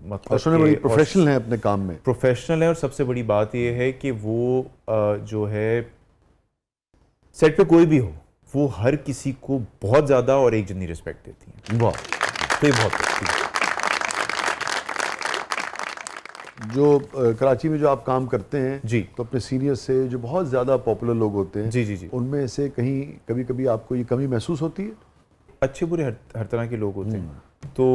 मतलब और सुने बड़ी प्रोफेशनल है अपने काम में। प्रोफेशनल है, और सबसे बड़ी बात ये है कि वो जो है सेट पे कोई भी हो, वो हर किसी को बहुत ज़्यादा और एक जितनी रिस्पेक्ट देती हैं। वाह। तो ये बहुत अच्छी है। जो कराची में जो आप काम करते हैं जी। तो अपने सीनियर से जो बहुत ज़्यादा पॉपुलर लोग होते हैं, जी जी जी, उनमें से कहीं कभी कभी आपको ये कमी महसूस होती है? अच्छे बुरे हर तरह के लोग होते हैं। तो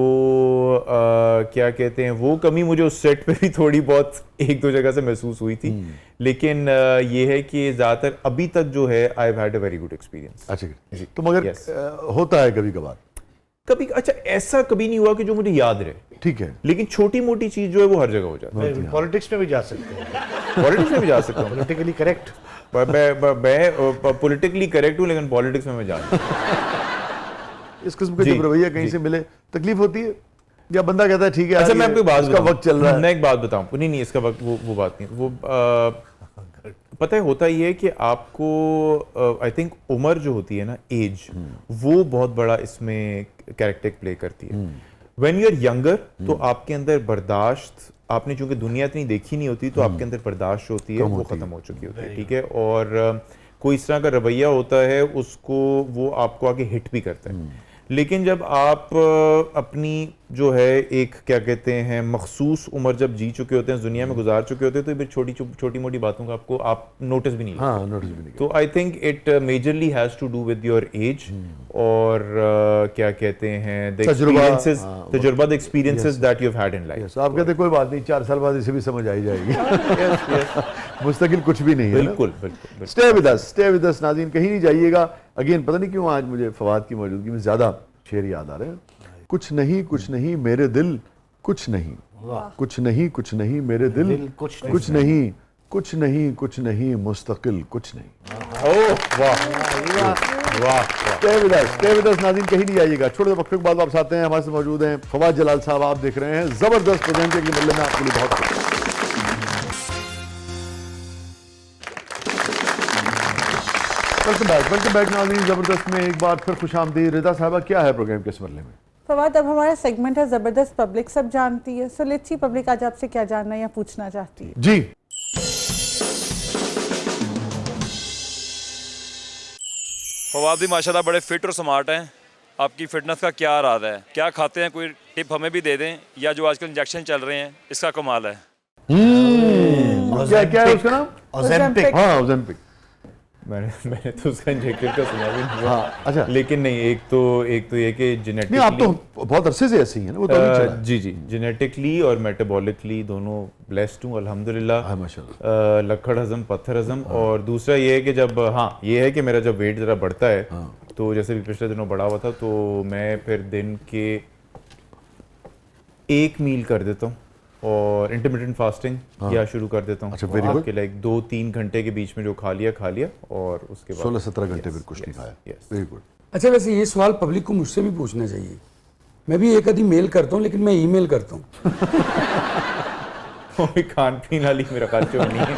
क्या कहते हैं, वो कमी मुझे उस सेट पे भी थोड़ी बहुत एक दो जगह से महसूस हुई थी, लेकिन ये है कि ज़्यादातर अभी तक जो है I have had a very good experience. अच्छा जी। तो मगर Yes. होता है कभी कभार। कभी अच्छा ऐसा कभी नहीं हुआ कि जो मुझे याद रहे, ठीक है। लेकिन छोटी मोटी चीज़ जो है वो हर जगह हो जाती है। पॉलिटिक्स में भी जा सकते हैं, पॉलिटिक्स में भी जा सकता हूँ, पॉलिटिकली करेक्ट। मैं पॉलिटिकली करेक्ट हूँ, लेकिन पॉलिटिक्स में मैं जान इस किस्म का जी, जब रवैया कहीं जी। से मिले तकलीफ होती है, या बंदा कहता है ठीक है अच्छा यार, मैं ये आपको एक बात इसका बताऊं। वक्त चल रहा है? मैं एक बात बताऊं, नहीं इसका वक्त वो बात नहीं, वो पता है होता ये है कि आपको आई थिंक उम्र जो होती है ना, एज, वो बहुत बड़ा इसमें कैरेक्टर प्ले करती है। व्हेन यू आर यंगर तो आपके अंदर बर्दाश्त, आपने चूंकि दुनिया इतनी देखी नहीं होती, तो आपके अंदर बर्दाश्त होती है वो खत्म हो चुकी होती है, ठीक है। और कोई इस तरह का रवैया होता है, उसको वो आपको आगे हिट भी करता है। लेकिन जब आप अपनी जो है एक क्या कहते हैं मखसूस उम्र जब जी चुके होते हैं, दुनिया में गुजार चुके होते हैं, तो फिर छोटी मोटी बातों का आपको आप नोटिस भी नहीं लेते। हाँ, नोटिस भी नहीं तो I think it majorly has to do with your age, और क्या कहते हैं द एक्सपीरियंसेस, तजुर्बा, the experiences that you have had in life. Yes, आप कहते हैं कोई बात नहीं, 4 साल बाद इसे भी समझ आई जाएगी। मुस्तकिल कुछ भी नहीं है। बिल्कुल बिल्कुल। स्टे विद अस नाज़रीन, कहीं नहीं जाइएगा। अगेन पता नहीं क्यों आज मुझे फवाद की मौजूदगी में ज़्यादा शेर याद आ रहे हैं। कुछ नहीं मेरे दिल, कुछ नहीं, कुछ नहीं मेरे दिल, कुछ नहीं मुस्तकिल कुछ नहीं। ओह वाह वाह। स्टे विद अस नाज़रीन, कहीं नहीं जाइएगा। छोटे वक्त के बाद वापस आते हैं। हमारे साथ मौजूद हैं फवाद जलाल साहब, आप देख रहे हैं ज़बरदस्त प्रोग्राम के बदले में आपके लिए बहुत वेलकम बैक नाज़रीन। ज़बरदस्त में एक बार फिर खुशामदीद। रिदा साहबा, क्या है प्रोग्राम के इस मरले में? फवाद, अब हमारा सेगमेंट है ज़बरदस्त पब्लिक सब जानती है। सो लेट्स सी पब्लिक आज आपसे क्या जानना या पूछना चाहती है। जी। फवाद भी माशाल्लाह बड़े फिट और स्मार्ट हैं। आपकी फिटनेस का क्या राज है, क्या खाते हैं, कोई टिप हमें भी दे दें, या जो आजकल इंजेक्शन चल रहे हैं इसका कमाल है। क्या है उसका नाम? ओजेम्पिक। हाँ, ओजेम्पिक। मैंने तो उसका इंजेक्टिव का सुना भी नहीं हुआ। हाँ, अच्छा। लेकिन नहीं, एक तो ये कि नहीं, आप तो बहुत अरसे से ऐसे ही हैं ना, वो तो अभी चला है। जी जेनेटिकली और मेटाबॉलिकली दोनों ब्लेस्ड हूँ अल्हम्दुलिल्लाह। हाँ, माशाल्लाह। लक्कड़ हजम, पत्थर हजम। और दूसरा ये है कि जब ये है कि मेरा जब वेट ज़रा बढ़ता है, तो जैसे भी पिछले दिनों बढ़ा हुआ था, तो मैं फिर दिन के 1 मील कर देता हूँ और इंटरमिटेंट फास्टिंग या शुरू कर देता हूँ। अच्छा, very good। आपके लाइक 2-3 घंटे के बीच में जो खा लिया और उसके बाद 16-17 घंटे फिर कुछ नहीं खाया। yes। Very good. अच्छा, वैसे ये सवाल पब्लिक को मुझसे भी पूछना चाहिए। मैं भी एक आधी मेल करता हूँ, लेकिन मैं ईमेल करता हूँ। कोई खान पीन वाली मेरा खर्च नहीं है।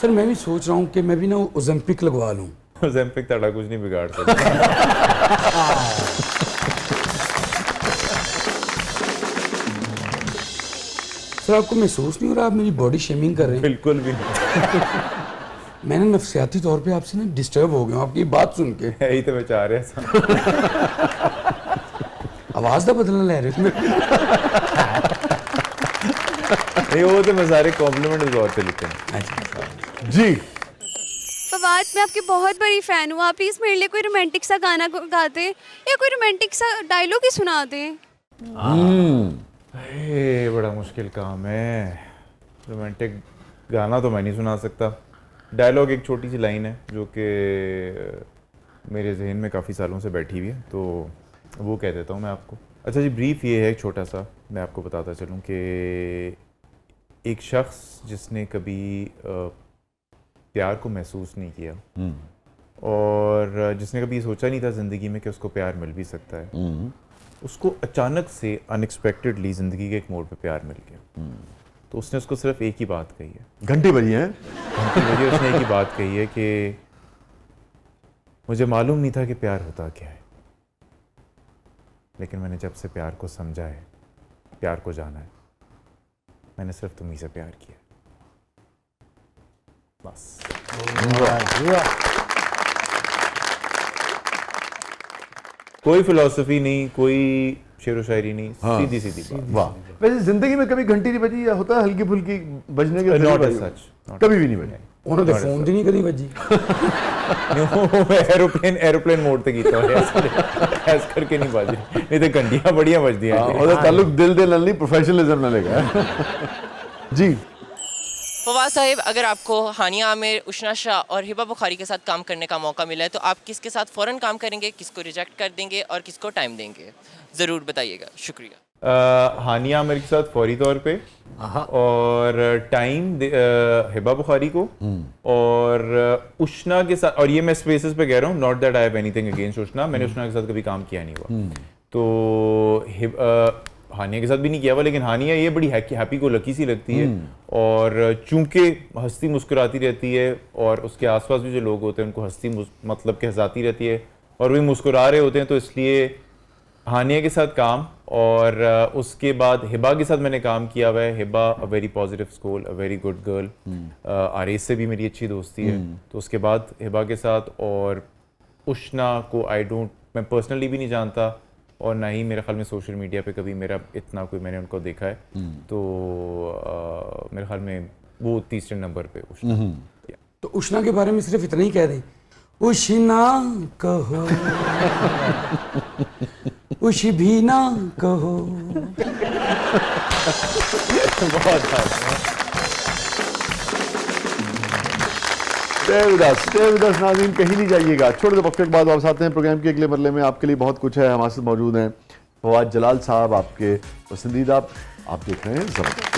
सर, मैं भी सोच रहा हूँ कि मैं भी ना ओजेम्पिक लगवा लूँ। ओजेम्पिक तड़ा कुछ नहीं बिगाड़ सकता। सर, आपको महसूस नहीं हो रहा आप मेरी बॉडी शेमिंग कर रहे हैं? बिल्कुल भी नहीं। मैंने नफसियाती तौर पे आपसे ना डिस्टर्ब हो गया हूँ आपकी बात सुन के। यही तो मैं चाह रहा था। आवाज का बदलना ले रहे थे। नहीं, वो तो मैं सारे कॉम्प्लीमेंट इस और से लिखे हैं। जी। फवाद, मैं आपकी बहुत बड़ी फ़ैन हूँ। आप प्लीज़ मेरे लिए कोई रोमांटिक सा गाना गाते या कोई रोमांटिक सा डायलॉग ही सुना दें। बड़ा मुश्किल काम है। रोमांटिक गाना तो मैं नहीं सुना सकता। डायलॉग एक छोटी सी लाइन है जो कि मेरे जहन में काफ़ी सालों से बैठी हुई है, तो वो कह देता हूँ मैं आपको। अच्छा जी, ब्रीफ ये है छोटा सा, मैं आपको बताता चलूँ कि एक शख्स जिसने कभी प्यार को महसूस नहीं किया और जिसने कभी सोचा नहीं था ज़िंदगी में कि उसको प्यार मिल भी सकता है, उसको अचानक से अनएक्सपेक्टेडली ज़िंदगी के एक मोड़ पे प्यार मिल गया। तो उसने उसको सिर्फ एक ही बात कही है, घंटी बजी है। घंटी बजी, उसने एक ही बात कही है कि मुझे मालूम नहीं था कि प्यार होता क्या है, लेकिन मैंने जब से प्यार को समझा है, प्यार को जाना है, मैंने सिर्फ तुम्ही से प्यार किया। बस। कोई फिलॉसफी नहीं, कोई शेर व शायरी नहीं, सीधी सीधी बात। वाह। वैसे जिंदगी में कभी घंटी नहीं बजी या होता है हल्की फुल्की बजने के Not बजी? as such, not कभी भी नहीं बजी। उन्होंने फोन दी नहीं कभी बजी। एरोप्लेन मोड पे कीता है, ऐसे करके नहीं बाजी, नहीं तो घंटियां बढ़िया बजदी हैं। और ताल्लुक दिल दे नहीं, प्रोफेशनलिज्म ना लेगा। जी फवाद साहिब, अगर आपको हानिया आमिर, उशना शाह और हिबा बुखारी के साथ काम करने का मौका मिला है तो आप किसके साथ फ़ौरन काम करेंगे, किसको रिजेक्ट कर देंगे और किसको टाइम देंगे? ज़रूर बताइएगा। शुक्रिया। हानिया आमिर के साथ फौरी तौर पे, और टाइम हिबा बुखारी को, और उशना के साथ। और ये मैं स्पेसेस पे कह रहा हूँ, not that I have anything against Ushna, मैंने उशना के साथ कभी काम किया नहीं हुआ, तो हानिया के साथ भी नहीं किया हुआ। लेकिन हानिया ये बड़ी हैप्पी को लकी सी लगती है, और चूंकि हंसती मुस्कुराती रहती है और उसके आसपास भी जो लोग होते हैं उनको हंसती मतलब कि हंसाती रहती है और वे मुस्कुरा रहे होते हैं, तो इसलिए हानिया के साथ काम। और उसके बाद हिबा के साथ मैंने काम किया हुआ है। Hiba a very positive soul, a very good girl, आरेस से भी मेरी अच्छी दोस्ती है, तो उसके बाद हिबा के साथ। और उशना को मैं पर्सनली भी नहीं जानता, और ना ही मेरे ख्याल में सोशल मीडिया पे कभी मेरा इतना कोई मैंने उनको देखा है, तो मेरे ख्याल में वो तीसरे नंबर पे उशना। तो उशना के बारे में सिर्फ इतना ही कह दें, उशना कहो, उश भी ना कहो। स्टे विद अस नाज़रीन, कहीं नहीं जाइएगा। छोटे से वक्त के बाद वापस आते हैं प्रोग्राम के अगले मरले में। आपके लिए बहुत कुछ है, हमारे साथ मौजूद हैं फवाद जलाल साहब, आपके पसंदीदा। आप देख रहे हैं ज़बरदस्त।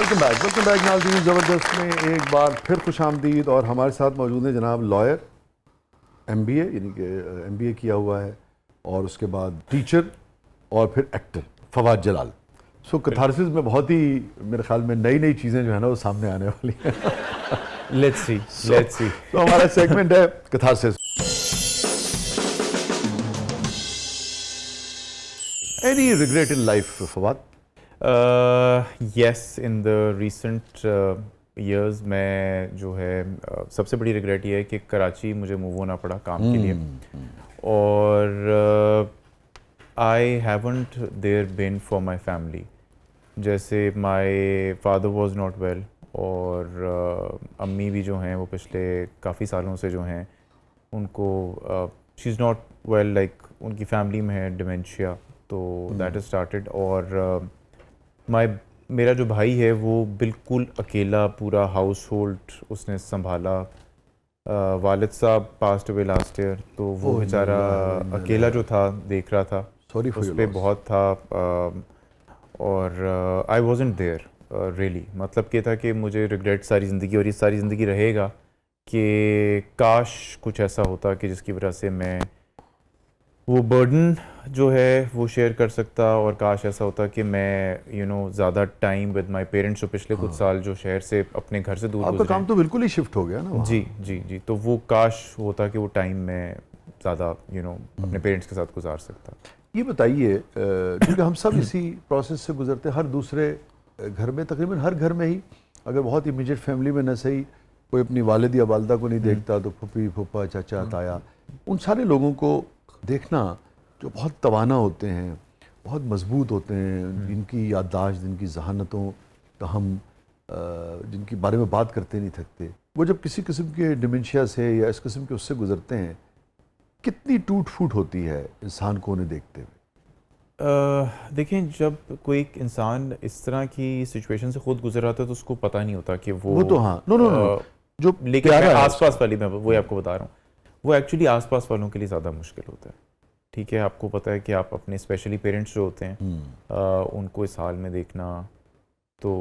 वेलकम बैक नाज़रीन। ज़बरदस्त में एक बार फिर खुश आमदीद। और हमारे साथ मौजूद हैं जनाब लॉयर, MBA यानी कि MBA किया हुआ है, और उसके बाद टीचर और फिर एक्टर फवाद जलाल। सो कथारसिस में बहुत ही मेरे ख्याल में नई नई चीज़ें जो है ना वो सामने आने वाली हैं। Let's see. तो हमारा सेगमेंट है catharsis. Any regret in life Fawad? Yes, in the recent years मैं जो है सबसे बड़ी रिग्रेट ये है कि कराची मुझे मूव होना पड़ा काम के लिए, और I haven't there been for my family. जैसे my father was not well, और अम्मी भी जो हैं वो पिछले काफ़ी सालों से जो हैं उनको she is not well, like उनकी फैमिली में है डिमेंशिया, तो दैट इज़ स्टार्टेड। और मेरा जो भाई है वो बिल्कुल अकेला पूरा हाउस होल्ड उसने संभाला। वालिद साहब पास्ट अवे लास्ट ईयर, तो वो बेचारा अकेला जो था देख रहा था, उस पर बहुत था। और आई वॉजेंट देयर रियली, मतलब क्या था कि मुझे रिग्रेट सारी ज़िंदगी, और ये सारी ज़िंदगी रहेगा कि काश कुछ ऐसा होता कि जिसकी वजह से मैं वो बर्डन जो है वो शेयर कर सकता, और काश ऐसा होता कि मैं ज़्यादा टाइम विद माय पेरेंट्स, जो पिछले कुछ साल जो शहर से अपने घर से दूर आपका काम तो बिल्कुल ही शिफ्ट हो गया ना वहाँ। जी, तो वो काश होता कि वो टाइम में ज़्यादा अपने पेरेंट्स के साथ गुजार सकता। ये बताइए, क्योंकि हम सब इसी प्रोसेस से गुजरते हैं, हर दूसरे घर में, तकरीबन हर घर में ही, अगर बहुत इमीडिएट फैमिली में न सही कोई अपनी वालिद या वालदा को नहीं देखता तो फूफी फूफा चाचा ताया, उन सारे लोगों को देखना जो बहुत तवाना होते हैं, बहुत मजबूत होते हैं, जिनकी याददाश्त, जिनकी जहानतों का हम जिनके बारे में बात करते नहीं थकते, वो जब किसी किस्म के डिमेंशिया से या इस किस्म के उससे गुजरते हैं कितनी टूट फूट होती है इंसान को उन्हें देखते हुए? देखें, जब कोई एक इंसान इस तरह की सिचुएशन से खुद गुजर रहा था तो उसको पता नहीं होता कि वो तो हाँ, नो जो लेकिन प्यारा मैं है आसपास वाली, मैं वो आपको बता रहा हूँ, वो एक्चुअली आसपास वालों के लिए ज़्यादा मुश्किल होता है। ठीक है, आपको पता है कि आप अपने स्पेशली पेरेंट्स जो होते हैं उनको इस हाल में देखना, तो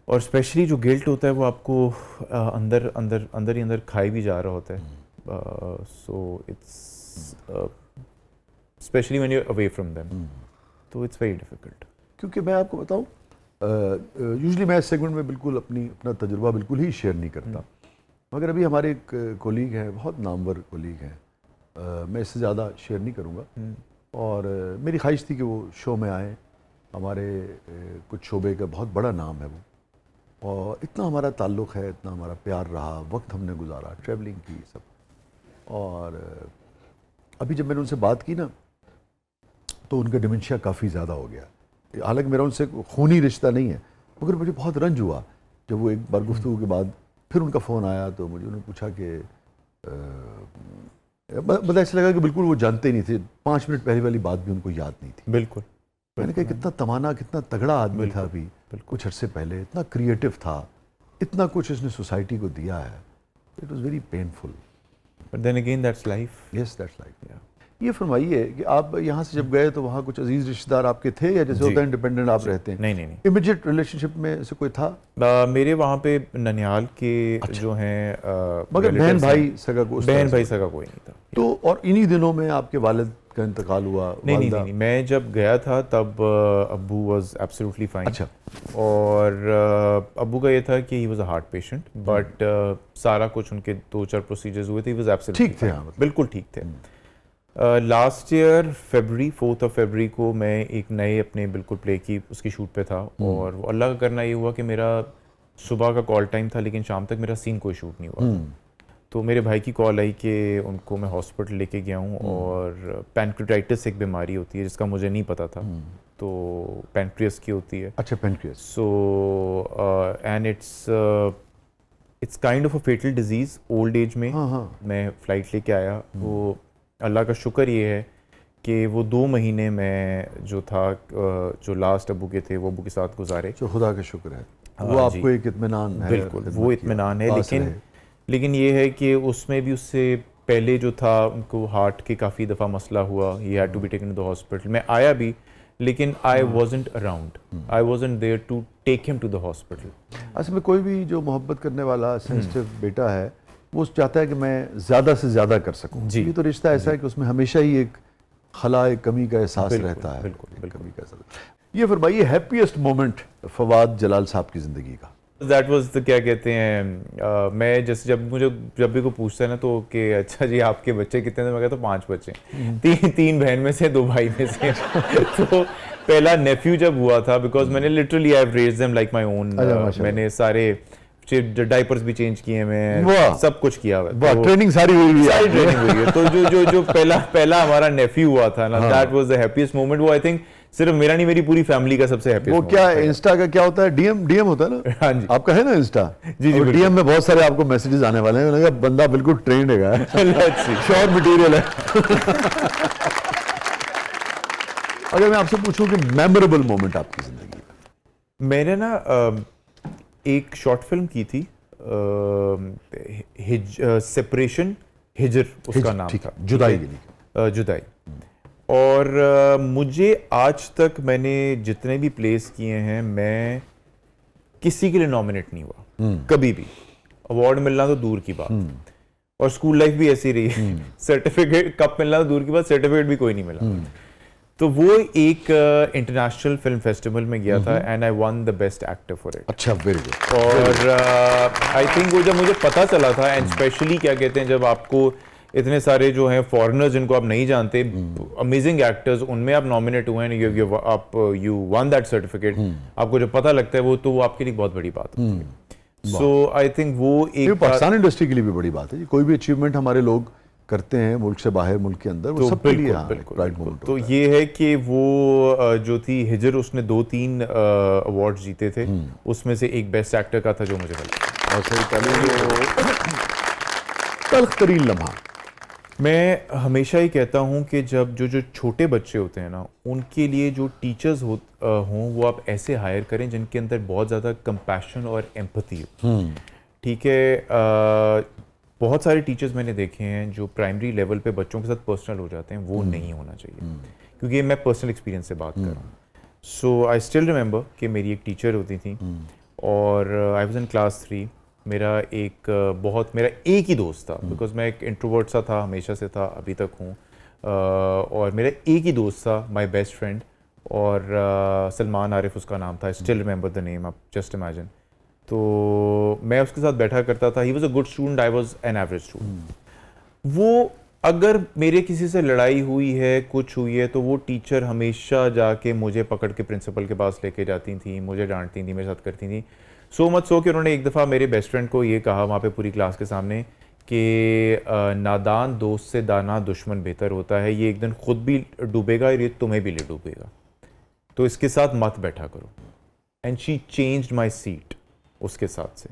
और स्पेशली जो गिल्ट होता है वो आपको अंदर अंदर अंदर ही अंदर खाई भी जा रहा होता है। So it's specially when you are away from them, तो इट्स वेरी डिफिकल्ट। क्योंकि मैं आपको बताऊं, यूजुअली मैं इस सेगमेंट में बिल्कुल अपना तजुर्बा बिल्कुल ही शेयर नहीं करता, मगर अभी हमारे एक कोलीग हैं, बहुत नामवर कोलीग हैं, मैं इससे ज़्यादा शेयर नहीं करूँगा, और मेरी ख्वाहिश थी कि वो शो में आए। हमारे कुछ शोबे का बहुत बड़ा नाम है वो, और इतना हमारा ताल्लुक़ है, इतना हमारा प्यार रहा, वक्त हमने गुजारा, ट्रैवलिंग की सब। और अभी जब मैंने उनसे बात की ना, तो उनका डिमेंशिया काफ़ी ज़्यादा हो गया। हालांकि मेरा उनसे खूनी रिश्ता नहीं है, मगर मुझे बहुत रंज हुआ जब वो एक बार गुफ्तगू के बाद फिर उनका फ़ोन आया, तो मुझे उन्होंने पूछा कि बता ऐसा लगा कि बिल्कुल वो जानते ही नहीं थे, 5 मिनट पहले वाली बात भी उनको याद नहीं थी। बिल्कुल। मैंने कहा कितना तमाना, कितना तगड़ा आदमी था अभी कुछ अरसे पहले, इतना क्रिएटिव था, इतना कुछ इसने सोसाइटी को दिया है। It was very painful, but then again that's life. Yes that's life. ये फरमाइए कि आप यहाँ से जब गए तो वहाँ कुछ अजीज रिश्तेदार आपके थे, या जैसे होता है इंडिपेंडेंट आप रहते हैं? नहीं। इमीडिएट रिलेशनशिप में से कोई था? मेरे वहाँ पे ननिहाल के जो हैं मगर बहन भाई सगा को? बहन भाई सगा कोई नहीं था। तो और इन्हीं दिनों में आपके वालिद का इंतकाल हुआ? नहीं, मैं जब गया था तब अब्बू वाज एब्सोल्युटली फाइन। अच्छा। और अब्बू का ये था कि he was a heart patient, but सारा कुछ उनके 2-4 प्रोसीजर्स हुए थे, ही वाज एब्सोल्युटली ठीक थे, हाँ, बिल्कुल ठीक थे। लास्ट ईयर फरवरी 4 फरवरी को मैं एक नए अपने बिल्कुल प्ले की उसकी शूट पे था, और अल्लाह का करना ये हुआ कि मेरा सुबह का कॉल टाइम था, लेकिन शाम तक मेरा सीन कोई शूट नहीं हुआ। तो मेरे भाई की कॉल आई कि उनको मैं हॉस्पिटल लेके गया हूँ, और पैनक्रियाटाइटिस एक बीमारी होती है जिसका मुझे नहीं पता था, तो पैनक्रियास की होती है। अच्छा, pancreas. So and it's kind of a fatal disease old age में। मैं फ़्लाइट लेके आया, वो अल्लाह का शुक्र ये है कि वो 2 महीने में जो था, जो लास्ट अबू के थे वो अबू के साथ गुजारे। जो खुदा का शुक्र है, वो आपको एक इत्मीनान है। बिल्कुल, वो इत्मीनान है, लेकिन ये है कि उसमें भी उससे पहले जो था उनको हार्ट के काफ़ी दफ़ा मसला हुआ, he had to be taken to the hospital. मैं आया भी, लेकिन I wasn't around, I wasn't there to take him to the hospital. असल में कोई भी जो मोहब्बत करने वाला सेंसिटिव बेटा है, वो चाहता है कि मैं ज़्यादा से ज़्यादा कर सकूं। ये तो रिश्ता ऐसा है कि उसमें हमेशा ही एक खला, एक कमी का एहसास रहता है। बिल्कुल। कमी का एहसास। ये फरमाइए, हैप्पीएस्ट मोमेंट फवाद जलाल साहब की ज़िंदगी का? दैट वाज द, क्या कहते हैं, मैं जैसे जब भी कोई पूछता है ना तो कि अच्छा जी आपके बच्चे कितने थे, मैं कहता 5 बच्चे, 3 बहन में से 2 भाई में से। तो पहला नेफ्यू जब हुआ था, बिकॉज मैंने literally I have raised them like my own, मैंने सारे डाइपर्स भी चेंज किए, मैं सब कुछ किया हुआ है, ट्रेनिंग सारी हुई है। तो जो पहला हमारा नेफ्यू हुआ था ना, that was the happiest moment. वो आई थिंक सिर्फ मेरा नहीं, मेरी पूरी फैमिली का सबसे हैप्पीएस्ट। वो क्या इंस्टा का क्या होता है, डीएम होता है ना? हाँ जी, आपका है ना इंस्टा? जी, डीएम में बहुत सारे आपको मैसेजेस आने वाले हैं। मैंने कहा बंदा बिल्कुल ट्रेंड है, श्योर मटेरियल है। अगर मैं आपसे पूछूं कि मेमोरेबल मोमेंट आपकी जिंदगी का? मैंने ना एक शॉर्ट फिल्म की थी, सेपरेशन, हिजर उसका नाम था, जुदाई। और मुझे आज तक मैंने जितने भी प्लेस किए हैं, मैं किसी के लिए नॉमिनेट नहीं हुआ कभी भी। अवार्ड मिलना तो दूर की बात, और स्कूल लाइफ भी ऐसी रही, सर्टिफिकेट कप मिलना तो दूर की बात, सर्टिफिकेट भी कोई नहीं मिला। तो वो एक इंटरनेशनल फिल्म फेस्टिवल में गया था, and I one the best actor for it. अच्छा, वेरी गुड। और आई थिंक वो जब मुझे पता चला था, एंड स्पेशली क्या कहते हैं, जब आपको इतने सारे जो हैं फॉरेनर्स जिनको आप नहीं जानते, अमेजिंग एक्टर्स, उनमें आप नॉमिनेट हुए हैं, यू वन दैट सर्टिफिकेट, आपको जो पता लगता है वो, तो वो आपके लिए बहुत बड़ी बात होती है। सो आई थिंक वो एक पाकिस्तान इंडस्ट्री के लिए भी बड़ी बात है। कोई भी अचीवमेंट हमारे लोग करते हैं मुल्क से बाहर, मुल्क के अंदर, वो सबके लिए प्राइड मोमेंट। तो ये है कि वो जो थी हिजर, उसने 2-3 अवार्ड जीते थे, उसमें से एक बेस्ट एक्टर का था जो मुझे मिला। तल्ख तरीन लम्हा। मैं हमेशा ही कहता हूँ कि जब जो जो छोटे बच्चे होते हैं ना, उनके लिए जो टीचर्स हों वो आप ऐसे हायर करें जिनके अंदर बहुत ज़्यादा कंपैशन और एम्पैथी हो। ठीक है, बहुत सारे टीचर्स मैंने देखे हैं जो प्राइमरी लेवल पे बच्चों के साथ पर्सनल हो जाते हैं, वो नहीं होना चाहिए, क्योंकि मैं पर्सनल एक्सपीरियंस से बात कर रहा हूँ। सो आई स्टिल रिमेंबर कि मेरी एक टीचर होती थी और आई वाज इन क्लास 3। मेरा एक ही दोस्त था, बिकॉज मैं एक इंट्रोवर्ट सा था, हमेशा से था, अभी तक हूँ। और मेरा एक ही दोस्त था, माय बेस्ट फ्रेंड, और सलमान आरिफ उसका नाम था। I still remember the name, आप जस्ट इमेजिन। तो मैं उसके साथ बैठा करता था। He was a good student, I was an average student. वो अगर मेरे किसी से लड़ाई हुई है, कुछ हुई है, तो वो टीचर हमेशा जाके मुझे पकड़ के प्रिंसिपल के पास लेके जाती थी, मुझे डांटती थी, मेरे साथ करती थी। सो मच सो कि उन्होंने एक दफ़ा मेरे बेस्ट फ्रेंड को ये कहा वहाँ पे पूरी क्लास के सामने कि नादान दोस्त से दाना दुश्मन बेहतर होता है, ये एक दिन खुद भी डूबेगा और ये तुम्हें भी ले डूबेगा, तो इसके साथ मत बैठा करो। And she changed my seat उसके साथ से।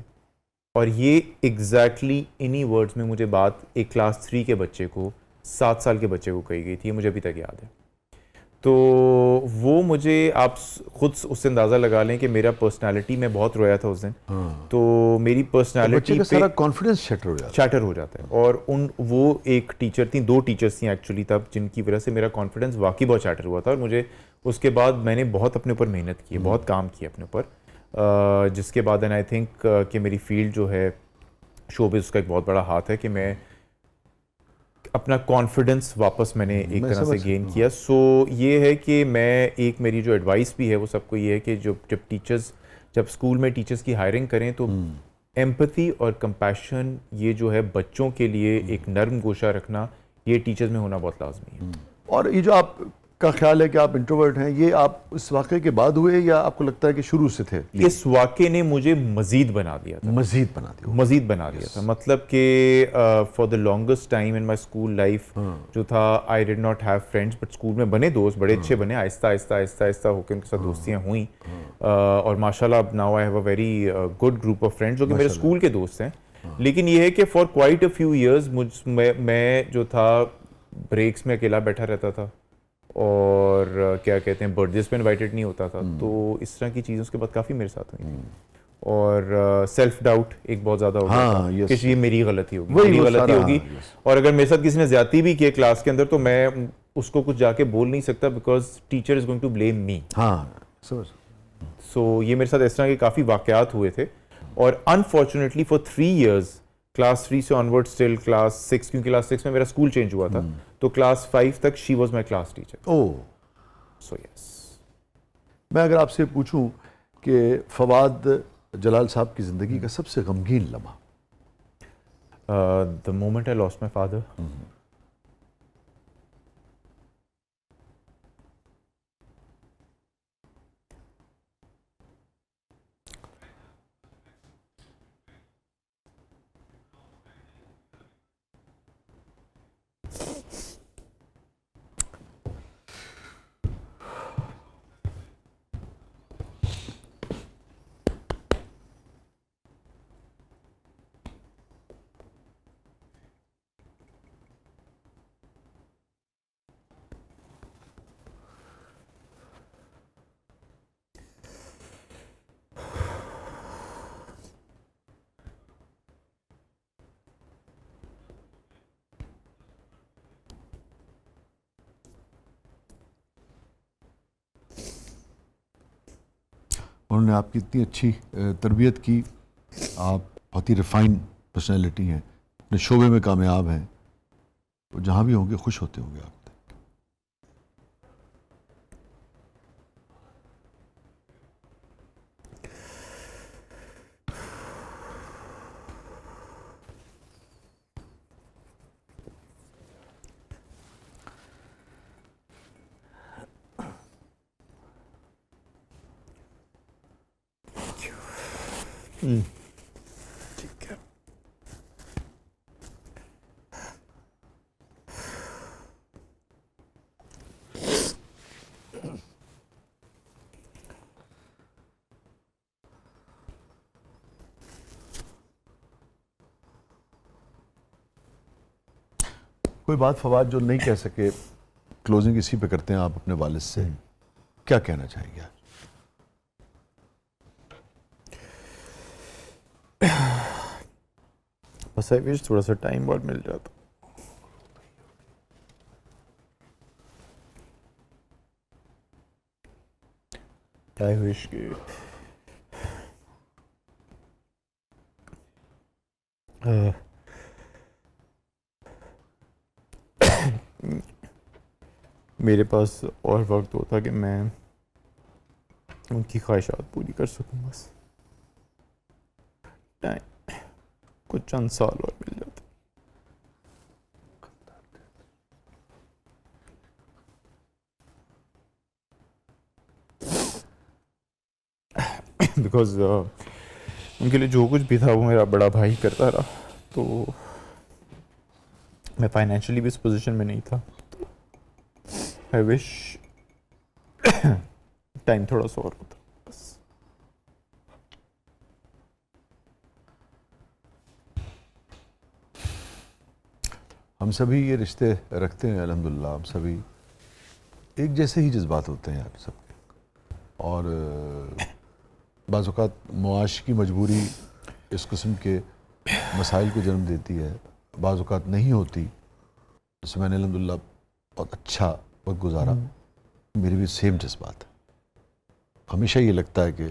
और ये एग्जैक्टली इन्हीं वर्ड्स में मुझे बात एक क्लास 3 के बच्चे को, 7 साल के बच्चे को कही गई थी, ये मुझे अभी तक याद है। तो वो मुझे, आप खुद उससे अंदाज़ा लगा लें कि मेरा पर्सनालिटी, मैं बहुत रोया था उस दिन। तो मेरी पर्सनालिटी पे सारा कॉन्फिडेंस शैटर हो जाता है। और वो एक टीचर थी, 2 टीचर्स थी एक्चुअली तब, जिनकी वजह से मेरा कॉन्फिडेंस वाकई बहुत शैटर हुआ था। और मुझे उसके बाद मैंने बहुत अपने ऊपर मेहनत की, बहुत काम किया अपने ऊपर, जिसके बाद एंड आई थिंक कि मेरी फील्ड जो है शोबिज़, उसका एक बहुत बड़ा हाथ है कि मैं अपना कॉन्फिडेंस वापस मैंने एक तरह से गेन किया। सो ये है कि मेरी जो एडवाइस भी है वो सबको ये है कि जब स्कूल में टीचर्स की हायरिंग करें तो एम्पैथी और कंपैशन, ये जो है बच्चों के लिए एक नर्म गोशा रखना, ये टीचर्स में होना बहुत लाजमी है। और ये जो आपका ख्याल है कि आप इंट्रोवर्ट हैं, ये आप इस वाक़े के बाद हुए या आपको लगता है कि शुरू से थे? इस वाक़े ने मुझे मज़ीद बना दिया था। मज़ीद बना दिया था, मतलब कि for the longest time in my school life जो था, I did not have friends, but school में बने दोस्त, बड़े अच्छे बने, आहिस्ता आहिस्ता होकर उनके साथ दोस्तियाँ हुई। और माशाल्लाह now I have a very good group of friends जो कि मेरे स्कूल के दोस्त हैं। लेकिन ये है कि for quite a few years मैं जो था ब्रेक्स में अकेला बैठा रहता था, और क्या कहते हैं, बर्थडेज पे इनवाइटेड नहीं होता था। तो इस तरह की चीज़ें उसके बाद काफ़ी मेरे साथ हुई। और सेल्फ डाउट एक बहुत ज़्यादा हो गया था कि ये मेरी गलती होगी, और अगर मेरे साथ किसी ने ज्यादती भी की क्लास के अंदर तो मैं उसको कुछ जाके बोल नहीं सकता, because teacher is going to blame me. So ये मेरे साथ इस तरह के काफ़ी वाक़यात हुए थे। और अनफॉर्चुनेटली फॉर 3 years, क्लास 3 से ऑनवर्ड स्टिल क्लास 6, क्योंकि क्लास 6 में मेरा स्कूल चेंज हुआ था, तो क्लास 5 तक she was my class teacher. Oh, so yes. मैं अगर आपसे पूछूं कि फवाद जलाल साहब की ज़िंदगी का सबसे गमगीन लम्हा? The moment I lost my father. उन्होंने आपकी इतनी अच्छी तरबियत की, आप बहुत ही रिफाइंड पर्सनैलिटी हैं, अपने शोबे में कामयाब हैं, तो जहाँ भी होंगे खुश होते होंगे आप। ठीक है। कोई बात फवाद जो नहीं कह सके, क्लोजिंग इसी पे करते हैं आप अपने वालिद से, क्या कहना चाहेंगे आज? बस आई विश थोड़ा सा टाइम और मिल जाता। आई विश कि मेरे पास और वक्त होता कि मैं उनकी ख्वाहिशात पूरी कर सकूं। बस टाइम, कुछ चंद साल और मिल जाते। बिकॉज उनके लिए जो कुछ भी था वो मेरा बड़ा भाई करता रहा, तो मैं फाइनेंशियली भी इस पोजीशन में नहीं था। आई विश टाइम थोड़ा सा और होता बस। हम सभी ये रिश्ते रखते हैं अल्हम्दुलिल्लाह, हम सभी एक जैसे ही जज्बात होते हैं यार सबके, और बाज़ औक़ात मुआश की मजबूरी इस किस्म के मसाइल को जन्म देती है, बाज़ औक़ात नहीं होती। जैसे मैंने अल्हम्दुलिल्लाह बहुत अच्छा वक्त गुजारा, मेरी भी सेम जज्बात है। हमेशा ये लगता है कि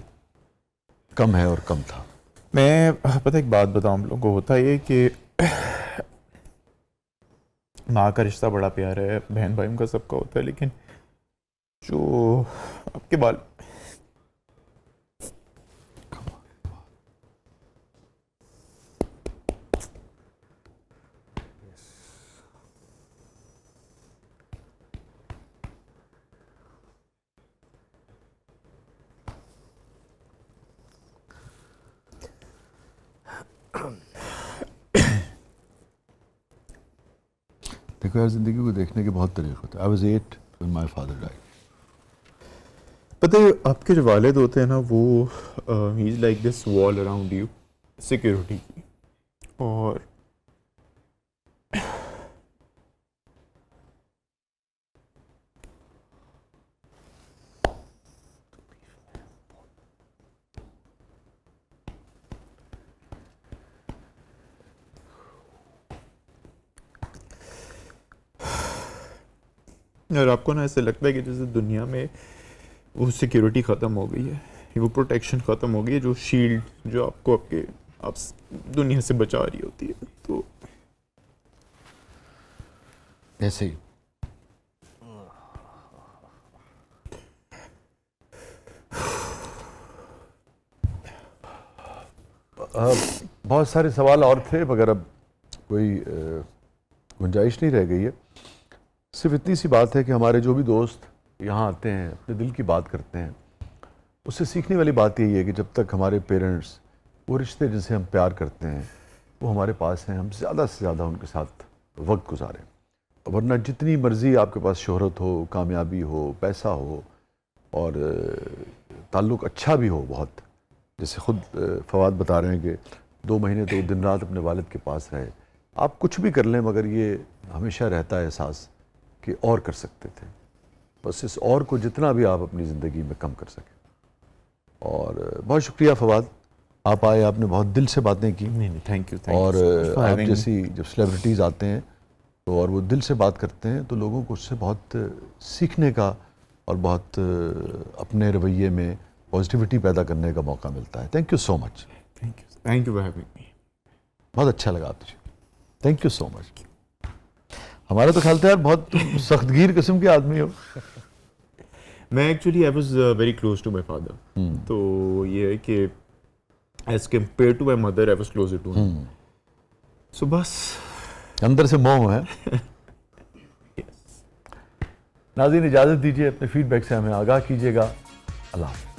कम है और कम था। मैं पता एक बात बताऊं, हम लोगों को होता ये कि माँ का रिश्ता बड़ा प्यारा है, बहन भाइयों का सबका होता है, लेकिन जो आपके बाल देखो यार, ज़िंदगी को देखने के बहुत तरीक़े होते हैं। I was 8 when my father died. पता है आपके जो वालिद होते हैं ना, वो he is like this wall around you, security की। और और आपको ना ऐसे लगता है कि जैसे दुनिया में वो सिक्योरिटी ख़त्म हो गई है, वो प्रोटेक्शन ख़त्म हो गई है, जो शील्ड जो आपको आप दुनिया से बचा रही होती है। तो ऐसे ही बहुत सारे सवाल और थे, मगर अब कोई गुंजाइश नहीं रह गई है। सिर्फ इतनी सी बात है कि हमारे जो भी दोस्त यहाँ आते हैं, अपने दिल की बात करते हैं, उससे सीखने वाली बात यही है कि जब तक हमारे पेरेंट्स, वो रिश्ते जिनसे हम प्यार करते हैं, वो हमारे पास हैं, हम ज़्यादा से ज़्यादा उनके साथ वक्त गुजारें। वरना जितनी मर्ज़ी आपके पास शोहरत हो, कामयाबी हो, पैसा हो और ताल्लुक़ अच्छा भी हो बहुत, जैसे ख़ुद फवाद बता रहे हैं कि 2 महीने तो दिन रात अपने वालिद के पास रहे। आप कुछ भी कर लें, मगर ये हमेशा रहता है एहसास कि और कर सकते थे। बस इस और को जितना भी आप अपनी ज़िंदगी में कम कर सकें। और बहुत शुक्रिया फवाद, आप आए, आपने बहुत दिल से बातें की। नहीं थैंक यू। और आप जैसी जब सेलिब्रिटीज़ आते हैं तो और वो दिल से बात करते हैं, तो लोगों को उससे बहुत सीखने का और बहुत अपने रवैये में पॉजिटिविटी पैदा करने का मौका मिलता है। Thank you so much. Thank you for having me. बहुत अच्छा लगा आपसे, थैंक यू सो मच। हमारा तो ख्याल था यार बहुत सख्तगीर किस्म के आदमी हो। मैं actually I was very close to my father, तो ये है कि as compare to my mother I was closer to him. So बस अंदर से मोह है। नाज़रीन इजाज़त दीजिए, अपने फीडबैक से हमें आगाह कीजिएगा। अल्लाह हाफ़िज़।